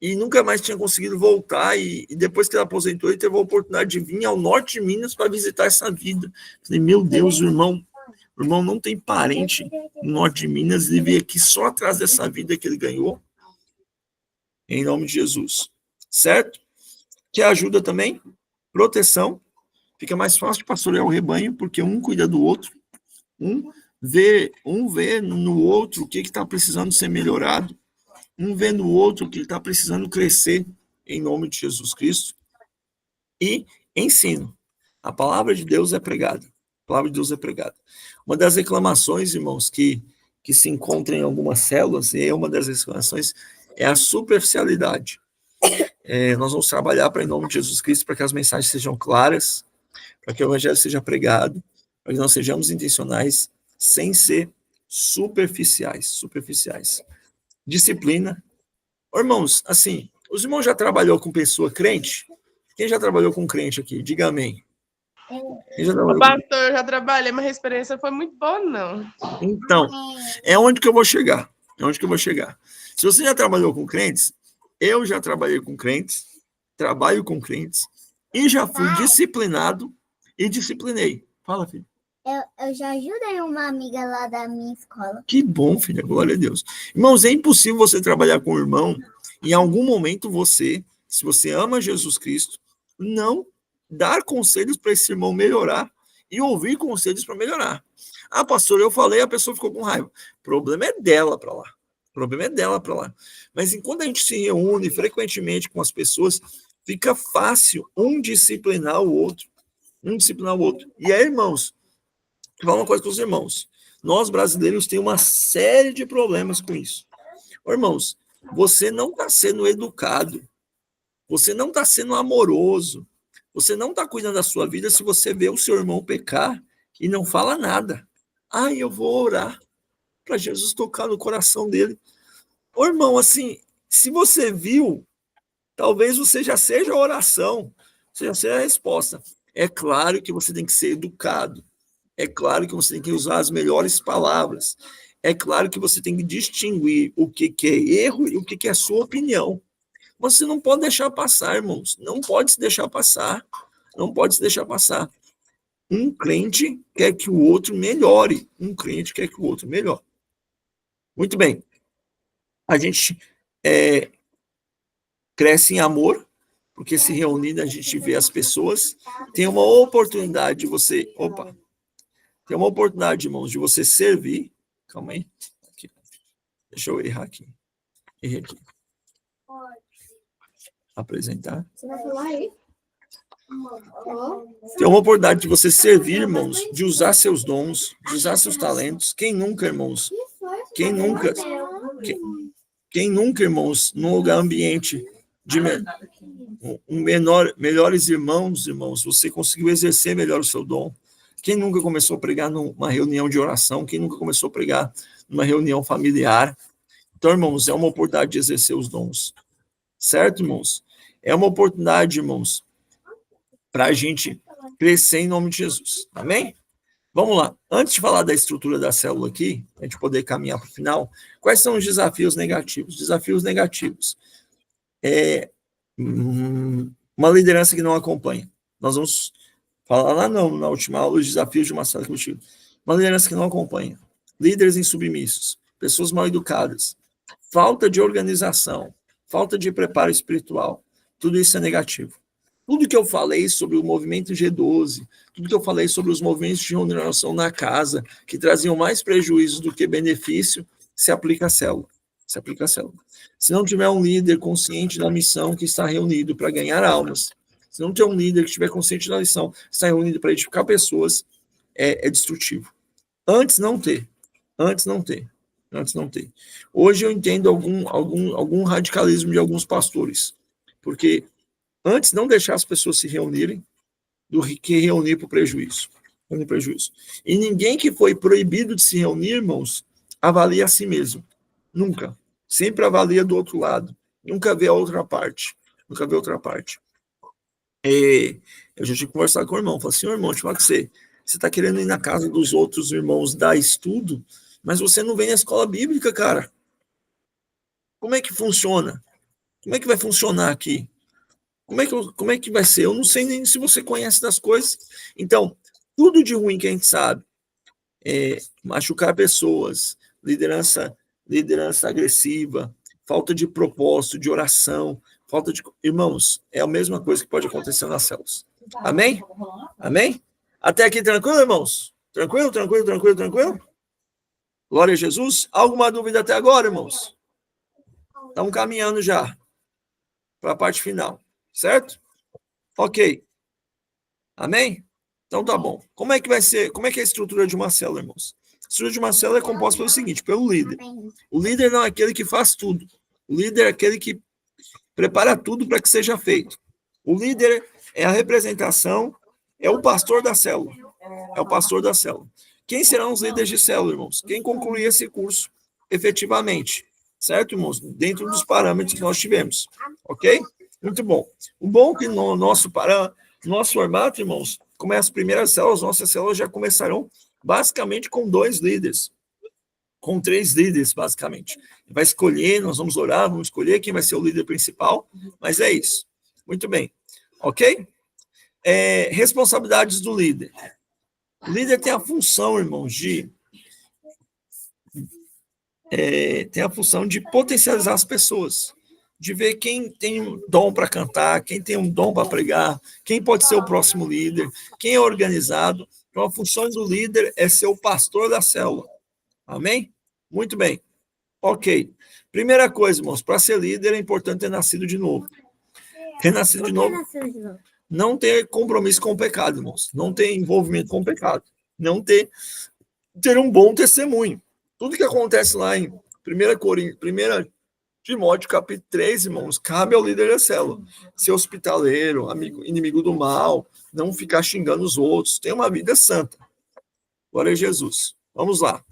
e nunca mais tinha conseguido voltar, e depois que ele aposentou, ele teve a oportunidade de vir ao norte de Minas para visitar essa vida. Falei, meu Deus, o irmão não tem parente no norte de Minas, ele veio aqui só atrás dessa vida que ele ganhou, em nome de Jesus, certo? Que ajuda também, proteção, fica mais fácil de pastorear o rebanho, porque um cuida do outro, um vê no outro o que está precisando ser melhorado, um vê no outro o que está precisando crescer, em nome de Jesus Cristo. E ensino. A palavra de Deus é pregada. A palavra de Deus é pregada. Uma das reclamações, irmãos, que se encontra em algumas células, e uma das reclamações é a superficialidade. Nós vamos trabalhar para, em nome de Jesus Cristo, para que as mensagens sejam claras, para que o evangelho seja pregado, para que nós sejamos intencionais, sem ser superficiais. Disciplina. Irmãos, assim, os irmãos já trabalhou com pessoa crente? Quem já trabalhou com crente aqui? Diga amém. Quem já Ô, trabalhou com... pastor, eu já trabalhei, mas a experiência foi muito boa, não. Então, é onde que eu vou chegar. É onde que eu vou chegar. Se você já trabalhou com crentes, eu já trabalhei com crentes, trabalho com crentes, e já fui disciplinado e disciplinei. Fala, filho. Eu já ajudei uma amiga lá da minha escola. Que bom, filha, glória a Deus. Irmãos, é impossível você trabalhar com o irmão e em algum momento você, se você ama Jesus Cristo, não dar conselhos para esse irmão melhorar e ouvir conselhos para melhorar. Ah, pastor, eu falei, a pessoa ficou com raiva. O problema é dela para lá. O problema é dela para lá. Mas enquanto a gente se reúne frequentemente com as pessoas, fica fácil um disciplinar o outro. Um disciplinar o outro. E aí, irmãos, vou falar uma coisa com os irmãos. Nós, brasileiros, temos uma série de problemas com isso. Ô, irmãos, você não está sendo educado. Você não está sendo amoroso. Você não está cuidando da sua vida se você vê o seu irmão pecar e não fala nada. Ah, eu vou orar para Jesus tocar no coração dele. Ô, irmão, assim, se você viu, talvez você já seja a oração, você já seja a resposta. É claro que você tem que ser educado. É claro que você tem que usar as melhores palavras. É claro que você tem que distinguir o que é erro e o que é a sua opinião. Você não pode deixar passar, irmãos. Não pode se deixar passar. Não pode se deixar passar. Um crente quer que o outro melhore. Um crente quer que o outro melhore. Muito bem. A gente cresce em amor, porque se reunindo a gente vê as pessoas. Tem uma oportunidade de você... Opa! Tem uma oportunidade, irmãos, de você servir. Calma aí. Aqui. Deixa eu errar aqui. Errei aqui. Apresentar. Você vai falar aí? Tem uma oportunidade de você servir, irmãos, de usar seus dons, de usar seus talentos. Quem nunca, irmãos? Quem nunca, irmãos, num lugar ambiente de melhores irmãos, você conseguiu exercer melhor o seu dom? Quem nunca começou a pregar numa reunião de oração? Quem nunca começou a pregar numa reunião familiar? Então, irmãos, é uma oportunidade de exercer os dons. Certo, irmãos? É uma oportunidade, irmãos, para a gente crescer em nome de Jesus. Amém? Vamos lá. Antes de falar da estrutura da célula aqui, a gente poder caminhar para o final, quais são os desafios negativos? Desafios negativos. Uma liderança que não acompanha. Nós vamos falar lá na última aula, os desafios de uma célula contigo. Uma liderança que não acompanha. Líderes insubmissos. Pessoas mal educadas. Falta de organização. Falta de preparo espiritual. Tudo isso é negativo. Tudo que eu falei sobre o movimento G12, tudo que eu falei sobre os movimentos de reunião na casa, que traziam mais prejuízos do que benefício, se aplica à célula. Se aplica à célula. Se não tiver um líder consciente da missão que está reunido para ganhar almas, se não tiver um líder que estiver consciente da missão, que está reunido para edificar pessoas, é destrutivo. Antes não ter. Hoje eu entendo algum radicalismo de alguns pastores, porque antes não deixar as pessoas se reunirem do que reunir para o prejuízo. E ninguém que foi proibido de se reunir, irmãos, avalia a si mesmo. Nunca. Sempre avalia do outro lado. Nunca vê a outra parte. Eu já tinha que conversar com o irmão. Falei assim, irmão, deixa eu falar com você. Você está querendo ir na casa dos outros irmãos dar estudo, mas você não vem na escola bíblica, cara. Como é que funciona? Como é que vai funcionar aqui? Como é que vai ser? Eu não sei nem se você conhece das coisas. Então, tudo de ruim que a gente sabe, machucar pessoas, liderança agressiva, falta de propósito, de oração, Irmãos, é a mesma coisa que pode acontecer nas células. Amém? Amém? Até aqui tranquilo, irmãos? Tranquilo? Glória a Jesus. Alguma dúvida até agora, irmãos? Estamos caminhando já para a parte final. Certo? Ok. Amém? Então tá bom. Como é que vai ser? Como é que é a estrutura de uma célula, irmãos? A estrutura de uma célula é composta pelo seguinte, pelo líder. O líder não é aquele que faz tudo. O líder é aquele que prepara tudo para que seja feito. O líder é a representação, é o pastor da célula. Quem serão os líderes de célula, irmãos? Quem concluir esse curso efetivamente. Certo, irmãos? Dentro dos parâmetros que nós tivemos. Ok? Muito bom. O bom é que no nosso formato, irmãos, começa a primeira célula, as nossas células já começarão basicamente com 2 líderes, com 3 líderes, basicamente. Vai escolher, nós vamos orar, vamos escolher quem vai ser o líder principal, mas é isso. Muito bem. Ok? Responsabilidades do líder. O líder tem a função, irmãos, tem a função de potencializar as pessoas, de ver quem tem um dom para cantar, quem tem um dom para pregar, quem pode ser o próximo líder, quem é organizado. Então, a função do líder é ser o pastor da célula. Amém? Muito bem. Ok. Primeira coisa, irmãos, para ser líder é importante ter nascido de novo. Ter nascido de novo não ter compromisso com o pecado, irmãos. Não ter envolvimento com o pecado. Não ter um bom testemunho. Tudo que acontece lá em 1 Timóteo, capítulo 3, irmãos, cabe ao líder da célula. Ser hospitaleiro, inimigo do mal, não ficar xingando os outros. Ter uma vida santa. Glória a Jesus. Vamos lá.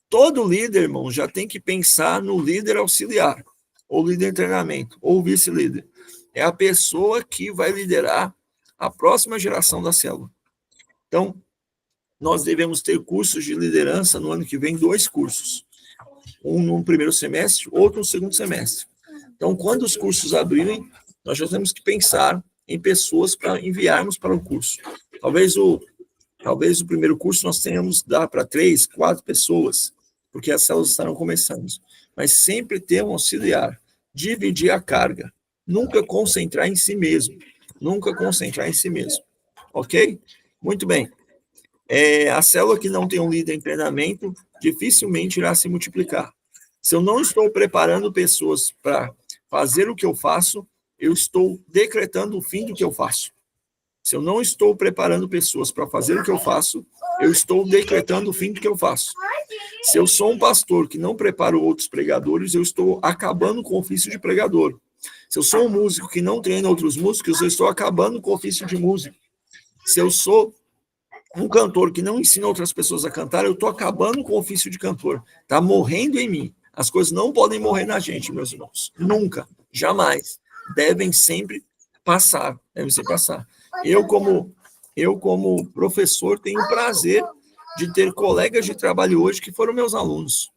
Todo líder, irmão, já tem que pensar no líder auxiliar, ou líder de treinamento, ou vice-líder. É a pessoa que vai liderar a próxima geração da célula. Então, nós devemos ter cursos de liderança no ano que vem, 2 cursos. Um no primeiro semestre, outro no segundo semestre. Então, quando os cursos abrirem, nós já temos que pensar em pessoas para enviarmos para o curso. Talvez o primeiro curso nós tenhamos dar para 3, 4 pessoas, porque as células estarão começando. Mas sempre ter um auxiliar, dividir a carga, nunca concentrar em si mesmo, ok? Muito bem. A célula que não tem um líder em treinamento dificilmente irá se multiplicar. Se eu não estou preparando pessoas para fazer o que eu faço, eu estou decretando o fim do que eu faço. Se eu não estou preparando pessoas para fazer o que eu faço, eu estou decretando o fim do que eu faço. Se eu sou um pastor que não preparo outros pregadores, eu estou acabando com o ofício de pregador. Se eu sou um músico que não treina outros músicos, eu estou acabando com o ofício de músico. Se eu sou um cantor que não ensina outras pessoas a cantar, eu estou acabando com o ofício de cantor. Está morrendo em mim. As coisas não podem morrer na gente, meus irmãos. Nunca, jamais. Devem sempre passar. Eu, como professor, tenho o prazer de ter colegas de trabalho hoje que foram meus alunos.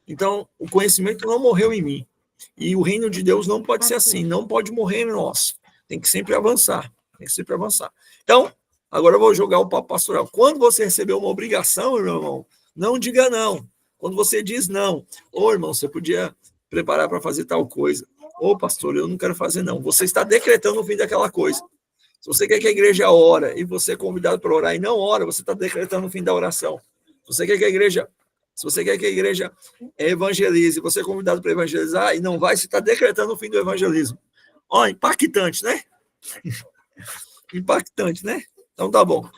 Então, o conhecimento não morreu em mim. E o reino de Deus não pode ser assim, não pode morrer em nós. Tem que sempre avançar. Então, agora eu vou jogar o papo pastoral. Quando você recebeu uma obrigação, meu irmão, não diga não. Quando você diz não, irmão, você podia preparar para fazer tal coisa. Pastor, eu não quero fazer não. Você está decretando o fim daquela coisa. Se você quer que a igreja ora e você é convidado para orar e não ora, você está decretando o fim da oração. Se você quer que a igreja evangelize, você é convidado para evangelizar e não vai, você está decretando o fim do evangelismo. Impactante, né? Impactante, né? Então tá bom.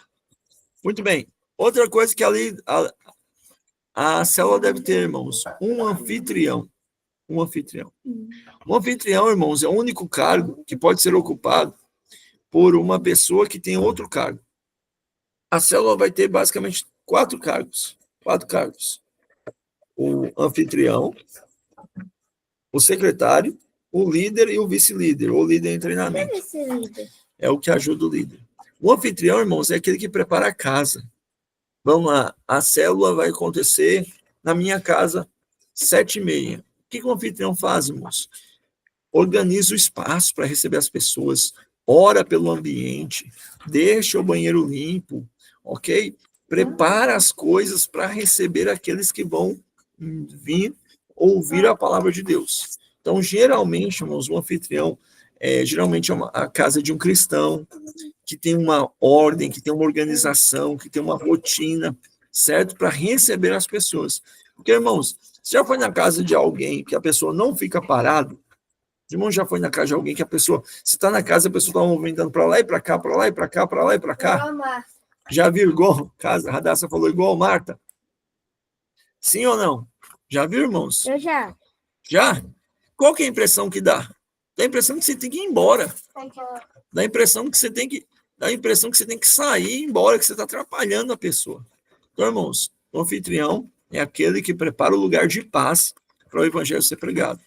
Muito bem. Outra coisa que ali a célula deve ter, irmãos, um anfitrião. Um anfitrião, irmãos, é o único cargo que pode ser ocupado por uma pessoa que tem outro cargo. A célula vai ter basicamente 4 cargos. O anfitrião, o secretário, o líder e o vice-líder, ou líder em treinamento. É o que ajuda o líder. O anfitrião, irmãos, é aquele que prepara a casa. Vamos lá, a célula vai acontecer na minha casa, 7h30. O que o anfitrião faz, irmãos? Organiza o espaço para receber as pessoas, ora pelo ambiente, deixa o banheiro limpo, ok? Prepara as coisas para receber aqueles que vão vir ouvir a palavra de Deus. Então, geralmente, irmãos, o anfitrião geralmente é a casa de um cristão, que tem uma ordem, que tem uma organização, que tem uma rotina, certo? Para receber as pessoas. Porque, irmãos, você já foi na casa de alguém que a pessoa não fica parada? Irmão, já foi na casa de alguém que a pessoa... Você está na casa, a pessoa está movimentando para lá e para cá, para lá e para cá, para lá e para cá. Já viu igual? A Radassa falou igual Marta? Sim ou não? Já viu, irmãos? Eu já. Já? Qual que é a impressão que dá? Dá a impressão que você tem que ir embora. Dá a impressão que você tem que sair e ir embora, que você está atrapalhando a pessoa. Então, irmãos, o anfitrião é aquele que prepara o lugar de paz para o evangelho ser pregado.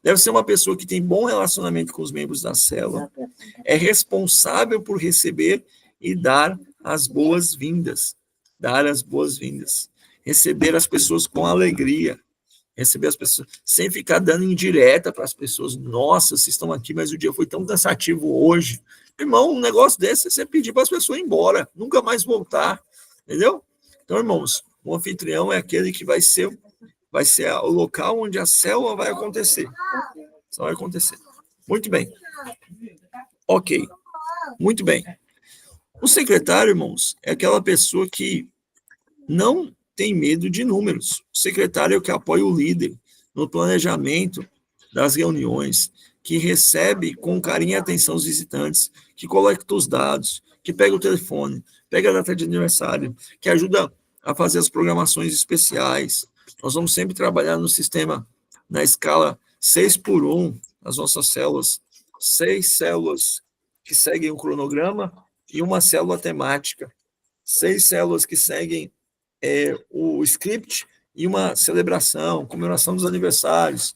Deve ser uma pessoa que tem bom relacionamento com os membros da célula, é responsável por receber e dar as boas-vindas, dar as boas-vindas, receber as pessoas com alegria, receber as pessoas, sem ficar dando indireta para as pessoas. Nossa, vocês estão aqui, mas o dia foi tão cansativo hoje. Irmão, um negócio desse é você pedir para as pessoas ir embora, nunca mais voltar, entendeu? Então, irmãos, o anfitrião é aquele que vai ser o local onde a célula vai acontecer. Só vai acontecer. Muito bem. Ok. Muito bem. O secretário, irmãos, é aquela pessoa que não tem medo de números. O secretário é o que apoia o líder no planejamento das reuniões, que recebe com carinho e atenção os visitantes, que coleta os dados, que pega o telefone, pega a data de aniversário, que ajuda a fazer as programações especiais. Nós vamos sempre trabalhar no sistema, na escala 6x1, as nossas células, 6 células que seguem o cronograma e uma célula temática, 6 células que seguem o script e uma celebração, comemoração dos aniversários,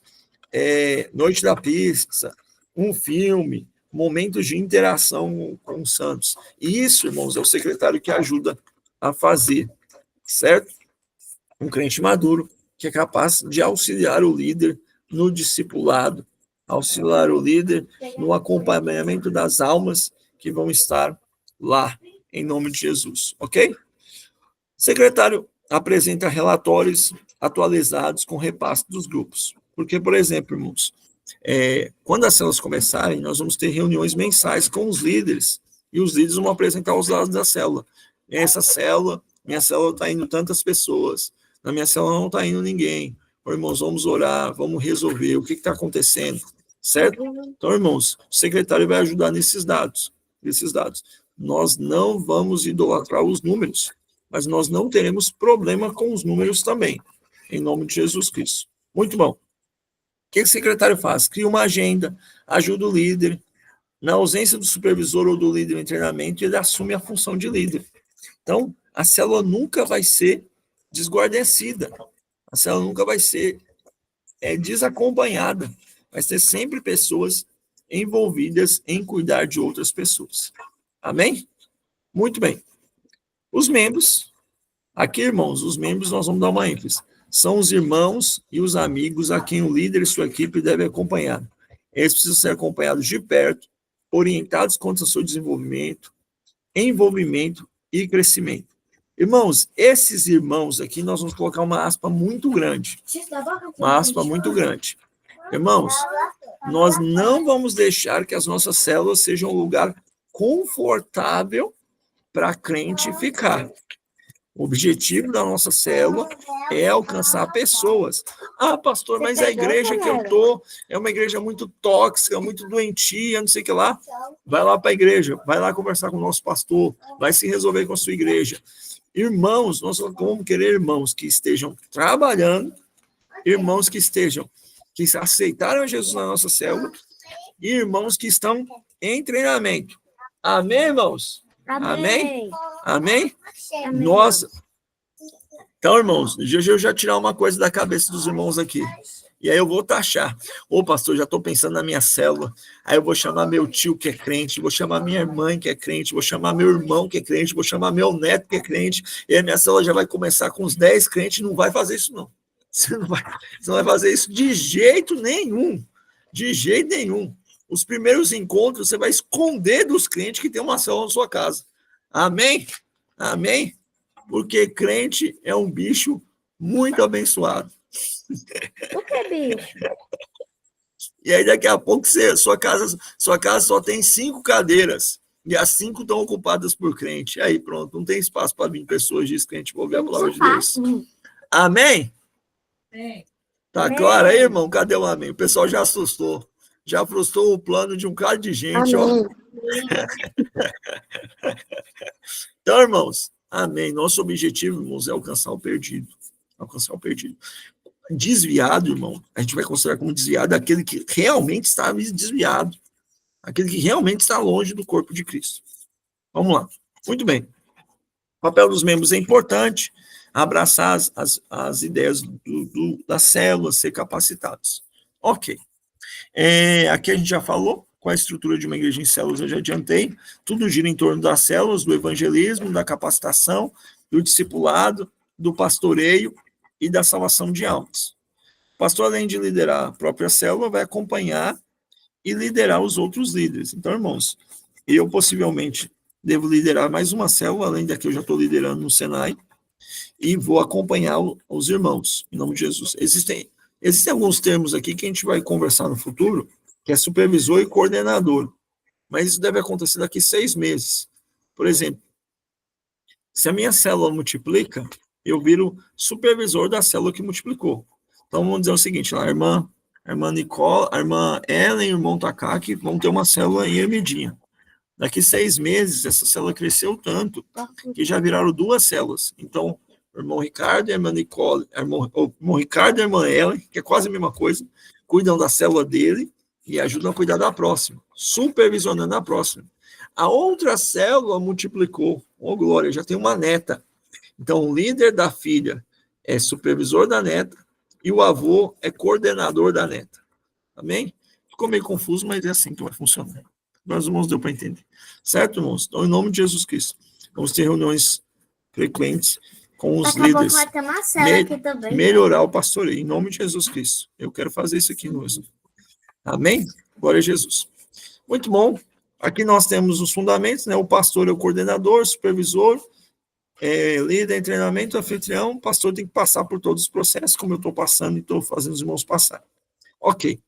noite da pizza, um filme, momentos de interação com os santos. E isso, irmãos, é o secretário que ajuda a fazer, certo? Um crente maduro que é capaz de auxiliar o líder no discipulado, auxiliar o líder no acompanhamento das almas que vão estar lá, em nome de Jesus, ok? Secretário apresenta relatórios atualizados com repasse dos grupos. Porque, por exemplo, irmãos, quando as células começarem, nós vamos ter reuniões mensais com os líderes, e os líderes vão apresentar os dados da célula. Minha célula está indo tantas pessoas, na minha célula não está indo ninguém. Irmãos, vamos orar, vamos resolver o que está acontecendo, certo? Então, irmãos, o secretário vai ajudar nesses dados. Nós não vamos idolatrar os números, mas nós não teremos problema com os números também, em nome de Jesus Cristo. Muito bom. O que o secretário faz? Cria uma agenda, ajuda o líder. Na ausência do supervisor ou do líder em treinamento, ele assume a função de líder. Então, a célula nunca vai ser desguarnecida. A célula nunca vai ser desacompanhada. Vai ter sempre pessoas envolvidas em cuidar de outras pessoas. Amém? Muito bem. Os membros, aqui, irmãos, os membros nós vamos dar uma ênfase. São os irmãos e os amigos a quem o líder e sua equipe devem acompanhar. Eles precisam ser acompanhados de perto, orientados quanto ao seu desenvolvimento, envolvimento e crescimento. Irmãos, esses irmãos aqui, nós vamos colocar uma aspa muito grande. Uma aspa muito grande. Irmãos, nós não vamos deixar que as nossas células sejam um lugar confortável para crente ficar. O objetivo da nossa célula é alcançar pessoas. Ah, pastor, mas a igreja que eu estou é uma igreja muito tóxica, muito doentia, não sei o que lá. Vai lá para a igreja, vai lá conversar com o nosso pastor, vai se resolver com a sua igreja. Irmãos, nós vamos querer irmãos que estejam trabalhando, irmãos que aceitaram Jesus na nossa célula, e irmãos que estão em treinamento. Amém, irmãos? Amém? Amém? Nossa. Então, irmãos, deixa eu já tirar uma coisa da cabeça dos irmãos aqui. E aí eu vou taxar. Ô, pastor, já estou pensando na minha célula. Aí eu vou chamar meu tio que é crente, vou chamar minha mãe que é crente, vou chamar meu irmão que é crente, vou chamar meu neto que é crente. E a minha célula já vai começar com uns 10 crentes. Não vai fazer isso, não. Você não vai fazer isso de jeito nenhum. De jeito nenhum. Os primeiros encontros você vai esconder dos crentes que tem uma célula na sua casa. Amém? Amém? Porque crente é um bicho muito abençoado. O que, bicho? E aí, daqui a pouco, sua casa só tem 5 cadeiras. E as 5 estão ocupadas por crente. Aí, pronto, não tem espaço para 20 pessoas descrentes para ouvir a palavra de Deus. Amém? Tá claro aí, irmão? Cadê o amém? O pessoal já assustou. Já frustrou o plano de um cara de gente. Ó. Então, irmãos, amém. Nosso objetivo, irmãos, é alcançar o perdido. Alcançar o perdido. Desviado, irmão, a gente vai considerar como desviado aquele que realmente está desviado. Aquele que realmente está longe do corpo de Cristo. Vamos lá. Muito bem. O papel dos membros é importante. Abraçar as ideias das células, ser capacitados. Ok. Aqui a gente já falou com a estrutura de uma igreja em células, eu já adiantei. Tudo gira em torno das células, do evangelismo, da capacitação, do discipulado, do pastoreio e da salvação de almas. O pastor, além de liderar a própria célula, vai acompanhar e liderar os outros líderes. Então, irmãos, eu possivelmente devo liderar mais uma célula, além da que eu já estou liderando no Senai, e vou acompanhar os irmãos, em nome de Jesus. Existem alguns termos aqui que a gente vai conversar no futuro, que é supervisor e coordenador, mas isso deve acontecer daqui 6 meses. Por exemplo, se a minha célula multiplica, eu viro supervisor da célula que multiplicou. Então, vamos dizer o seguinte, a irmã Nicole, a irmã Ellen e o irmão Takaki vão ter uma célula em Ermidinha. Daqui 6 meses, essa célula cresceu tanto que já viraram 2 células. Então, o irmão Ricardo e a irmã Nicole, o irmão Ricardo e a irmã Ellen, que é quase a mesma coisa, cuidam da célula dele e ajudam a cuidar da próxima, supervisionando a próxima. A outra célula multiplicou. Oh, glória, já tem uma neta. Então, o líder da filha é supervisor da neta e o avô é coordenador da neta. Amém? Ficou meio confuso, mas é assim que vai funcionar. Mas, irmãos, deu para entender. Certo, irmãos? Então, em nome de Jesus Cristo, vamos ter reuniões frequentes com os líderes. Vai ter uma célula aqui também. Melhorar o pastoreio, em nome de Jesus Cristo. Eu quero fazer isso aqui mesmo. Amém? Glória a Jesus. Muito bom. Aqui nós temos os fundamentos, né? O pastor é o coordenador, supervisor, líder em treinamento, anfitrião. O pastor tem que passar por todos os processos, como eu estou passando e estou fazendo os irmãos passar. Ok.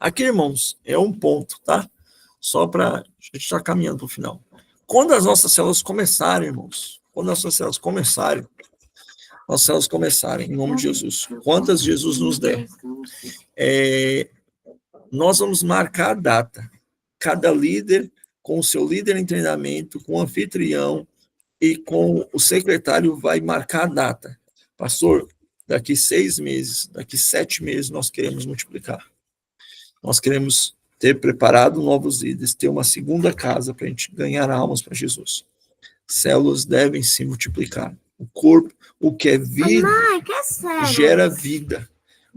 Aqui, irmãos, é um ponto, tá? Só para a gente estar caminhando para o final. Quando as nossas células começarem, irmãos, nossas células começarem, em nome de Jesus, quantas Jesus nos der, nós vamos marcar a data. Cada líder, com o seu líder em treinamento, com o anfitrião e com o secretário, vai marcar a data. Pastor, daqui 6 meses, daqui 7 meses, nós queremos multiplicar. Nós queremos ter preparado novos líderes, ter uma segunda casa para a gente ganhar almas para Jesus. Células devem se multiplicar. O corpo, o que é vida, gera vida.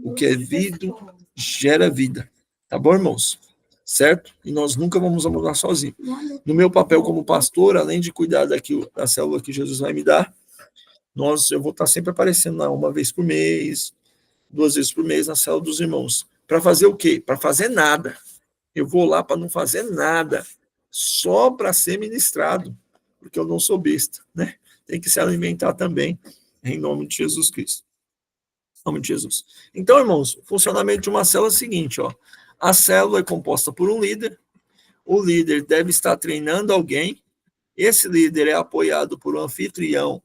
O que é vida, gera vida. Tá bom, irmãos? Certo? E nós nunca vamos mudar sozinhos. No meu papel como pastor, além de cuidar da célula que Jesus vai me dar, eu vou estar sempre aparecendo lá 1 vez por mês, 2 vezes por mês na célula dos irmãos. Para fazer o quê? Para fazer nada. Eu vou lá para não fazer nada, só para ser ministrado, porque eu não sou besta, né? Tem que se alimentar também, em nome de Jesus Cristo. Em nome de Jesus. Então, irmãos, o funcionamento de uma célula é o seguinte, ó. A célula é composta por um líder, o líder deve estar treinando alguém, esse líder é apoiado por um anfitrião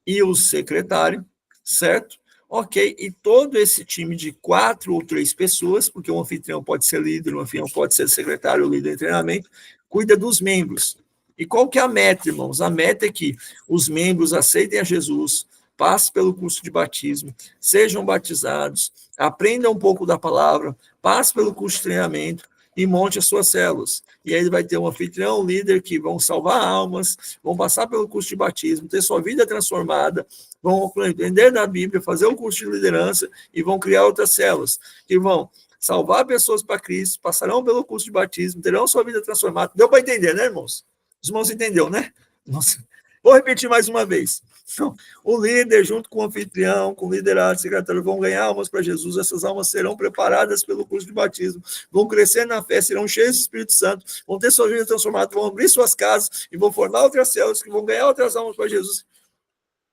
e o secretário, certo? Ok, e todo esse time de 4 ou 3 pessoas, porque um anfitrião pode ser líder, um anfitrião pode ser secretário, líder de treinamento, cuida dos membros. E qual que é a meta, irmãos? A meta é que os membros aceitem a Jesus, passem pelo curso de batismo, sejam batizados, aprendam um pouco da palavra, passem pelo curso de treinamento e monte as suas células. E aí ele vai ter um anfitrião, um líder que vão salvar almas, vão passar pelo curso de batismo, ter sua vida transformada, vão aprender da Bíblia, fazer o curso de liderança e vão criar outras células, que vão salvar pessoas para Cristo, passarão pelo curso de batismo, terão sua vida transformada. Deu para entender, né, irmãos? Os irmãos entenderam, né? Nossa. Vou repetir mais uma vez. Então, o líder, junto com o anfitrião, com o liderado, secretário, vão ganhar almas para Jesus. Essas almas serão preparadas pelo curso de batismo, vão crescer na fé, serão cheias do Espírito Santo, vão ter sua vida transformada, vão abrir suas casas e vão formar outras células que vão ganhar outras almas para Jesus.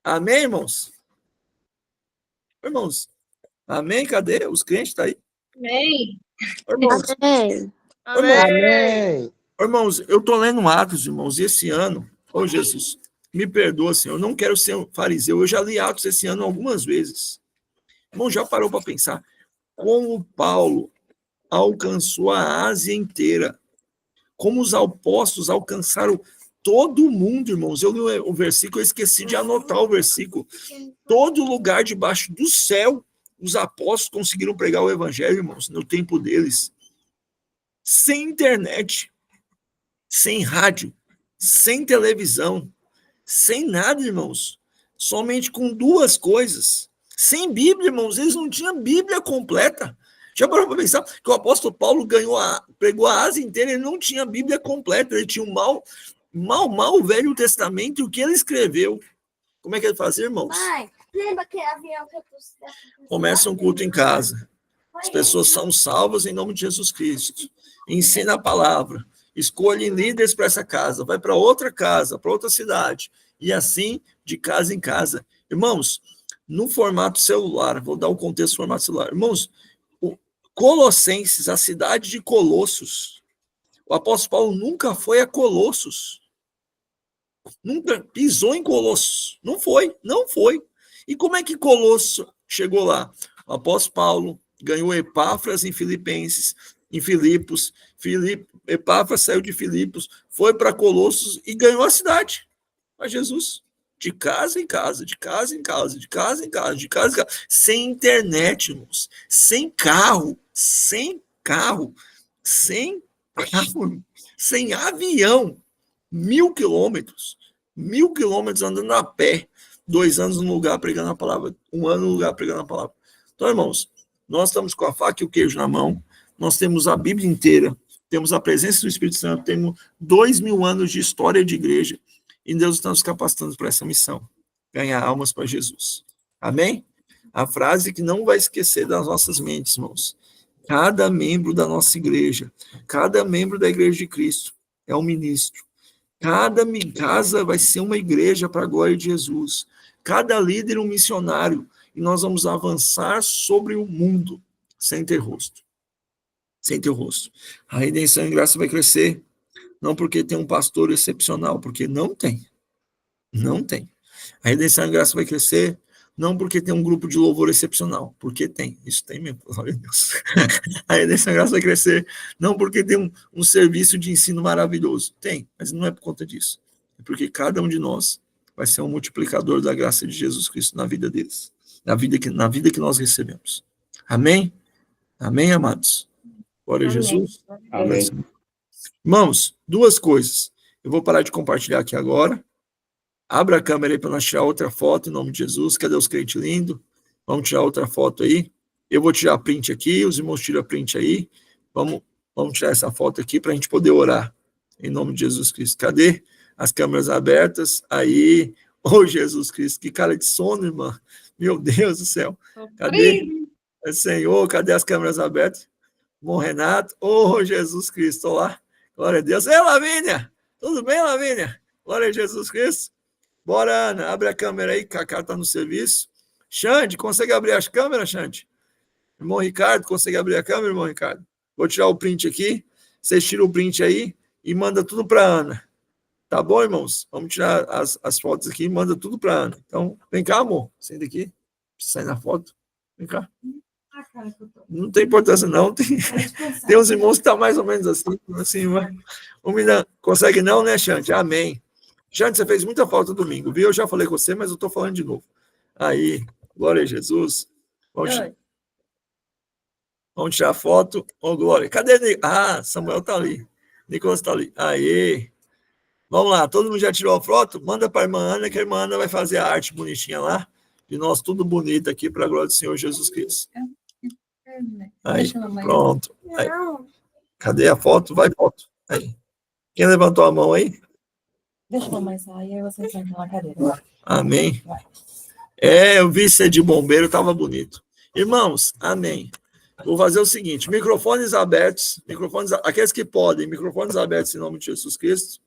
Amém, irmãos? Irmãos, amém? Cadê? Os crentes estão aí? Amém. Irmãos, Amém. Amém. irmãos, eu estou lendo Atos, irmãos, e esse ano, Jesus, me perdoa, Senhor, eu não quero ser um fariseu, eu já li Atos esse ano algumas vezes. Irmão, já parou para pensar como Paulo alcançou a Ásia inteira, como os apóstolos alcançaram todo mundo, irmãos. Eu li o versículo, eu esqueci de anotar o versículo. Todo lugar debaixo do céu, os apóstolos conseguiram pregar o evangelho, irmãos, no tempo deles. Sem internet, sem rádio, sem televisão, sem nada, irmãos. Somente com 2 coisas. Sem Bíblia, irmãos, eles não tinham Bíblia completa. Já parou para pensar que o apóstolo Paulo pregou a Ásia inteira, ele não tinha a Bíblia completa, ele tinha o Velho Testamento e o que ele escreveu. Como é que ele fazia, irmãos? Mãe, lembra aquele avião que eu trouxe? Começa um culto em casa. As pessoas são salvas em nome de Jesus Cristo. Ensina a palavra. Escolhe líderes para essa casa. Vai para outra casa, para outra cidade. E assim, de casa em casa. Irmãos, no formato celular, vou dar um contexto do formato celular. Irmãos, Colossenses, a cidade de Colossos. O apóstolo Paulo nunca foi a Colossos. Nunca pisou em Colossos. Não foi. E como é que Colosso chegou lá? O apóstolo Paulo ganhou Epáfras em Filipos. Epáfras saiu de Filipos, foi para Colossos e ganhou a cidade. A Jesus. De casa em casa, de casa em casa, de casa em casa, de casa em casa. Sem internet, irmãos. Sem carro, sem avião. 1.000 quilômetros andando a pé. 2 anos no lugar pregando a palavra, 1 ano no lugar pregando a palavra. Então, irmãos, nós estamos com a faca e o queijo na mão, nós temos a Bíblia inteira, temos a presença do Espírito Santo, temos 2.000 anos de história de igreja, e Deus está nos capacitando para essa missão, ganhar almas para Jesus. Amém? A frase que não vai esquecer das nossas mentes, irmãos. Cada membro da nossa igreja, cada membro da igreja de Cristo é um ministro. Cada casa vai ser uma igreja para a glória de Jesus. Cada líder um missionário. E nós vamos avançar sobre o mundo sem ter rosto. Sem ter rosto. A redenção em graça vai crescer. Não porque tem um pastor excepcional, porque não tem. Não tem. A redenção em graça vai crescer. Não porque tem um grupo de louvor excepcional, porque tem. Isso tem mesmo, glória a Deus. A redenção em graça vai crescer. Não porque tem um serviço de ensino maravilhoso. Tem, mas não é por conta disso. É porque cada um de nós vai ser um multiplicador da graça de Jesus Cristo na vida deles. Na vida que nós recebemos. Amém? Amém, amados? Glória a Jesus. Amém. Irmãos, 2 coisas. Eu vou parar de compartilhar aqui agora. Abra a câmera aí para nós tirar outra foto, em nome de Jesus. Cadê os crentes lindos? Vamos tirar outra foto aí. Eu vou tirar print aqui, os irmãos tiram print aí. Vamos tirar essa foto aqui para a gente poder orar, em nome de Jesus Cristo. Cadê as câmeras abertas? Aí, Jesus Cristo, que cara de sono, irmã. Meu Deus do céu. Cadê? Senhor, cadê as câmeras abertas? Bom, Renato. Jesus Cristo, olá. Glória a Deus. Ei, Lavínia. Tudo bem, Lavínia? Glória a Jesus Cristo. Bora, Ana, abre a câmera aí, Cacá está no serviço. Xande, consegue abrir as câmeras, Xande? Irmão Ricardo, consegue abrir a câmera, irmão Ricardo? Vou tirar o print aqui, vocês tiram o print aí e manda tudo para Ana. Tá bom, irmãos? Vamos tirar as fotos aqui e manda tudo para Ana. Então, vem cá, amor, senta aqui. Precisa sair na foto. Vem cá. Não tem importância, não. Tem uns irmãos que estão mais ou menos assim, mas consegue não, né, Xande? Amém. Xande, você fez muita falta domingo, viu? Eu já falei com você, mas eu estou falando de novo. Aí, glória a Jesus. Vamos tirar a foto. Glória. Cadê? Samuel está ali. Nicolas está ali. Aí. Vamos lá, todo mundo já tirou a foto? Manda para a irmã Ana, que a irmã Ana vai fazer a arte bonitinha lá. De nós, tudo bonito aqui, para a glória do Senhor Jesus Cristo. Aí, pronto. Aí. Cadê a foto? Vai, foto. Aí. Quem levantou a mão aí? Deixa eu mais aí, aí você senta na cadeira. Amém. Eu vi ser de bombeiro, estava bonito. Irmãos, amém. Vou fazer o seguinte, microfones abertos, aqueles que podem, microfones abertos em nome de Jesus Cristo.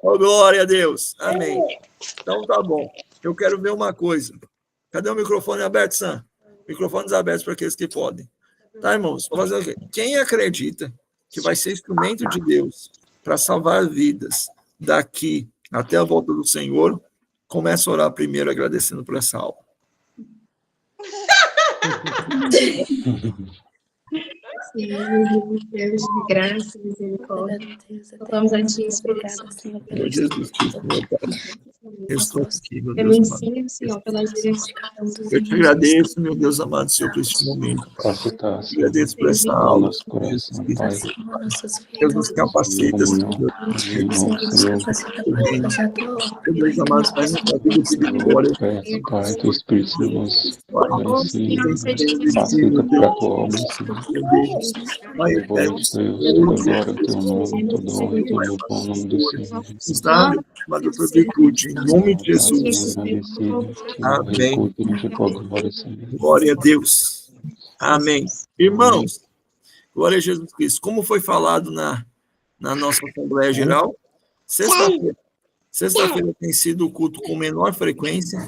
Glória a Deus. Amém. Então tá bom. Eu quero ver uma coisa. Cadê o microfone aberto, Sam? Microfones abertos para aqueles que podem. Tá, irmãos? Vou fazer o quê? Quem acredita que vai ser instrumento de Deus para salvar vidas daqui até a volta do Senhor, começa a orar primeiro agradecendo por essa aula. Deus de graça e misericórdia. Vamos a Ti, Espírito Obrigada, Santo, Senhor, Senhor Jesus Cristo, meu Pai. Eu estou aqui, meu pelo Deus amado. ensino, Senhor, pelas direções. Eu te agradeço, meu Deus amado, Senhor, por este momento. Capacitar, Te Senhor, agradeço por essa no aula, nosso coração, Pai. Senhor, nossas Deus nos vidas. capacita, Comunhão, Senhor. Senhor, nos Senhor. capacita para fazer a tua obra. Meu Deus amado, faz nossa vida de vitória. Peço, Pai, que o Espírito Santo nos Pai, capacita para a tua obra, Senhor. meu Deus. Pai, eu Louvamos, peço, Deus, toda glória ao teu nome, toda honra e todo louvor ao nome do Senhor. nos dá uma dupla virtude, em nome de Pai, Senhor, Jesus. agradecido, que Amém. repercute a tua glória, Senhor. Glória a Deus. Amém. Irmãos, glória a Jesus Cristo. Como foi falado na nossa Assembleia Geral, sexta-feira tem sido o culto com menor frequência,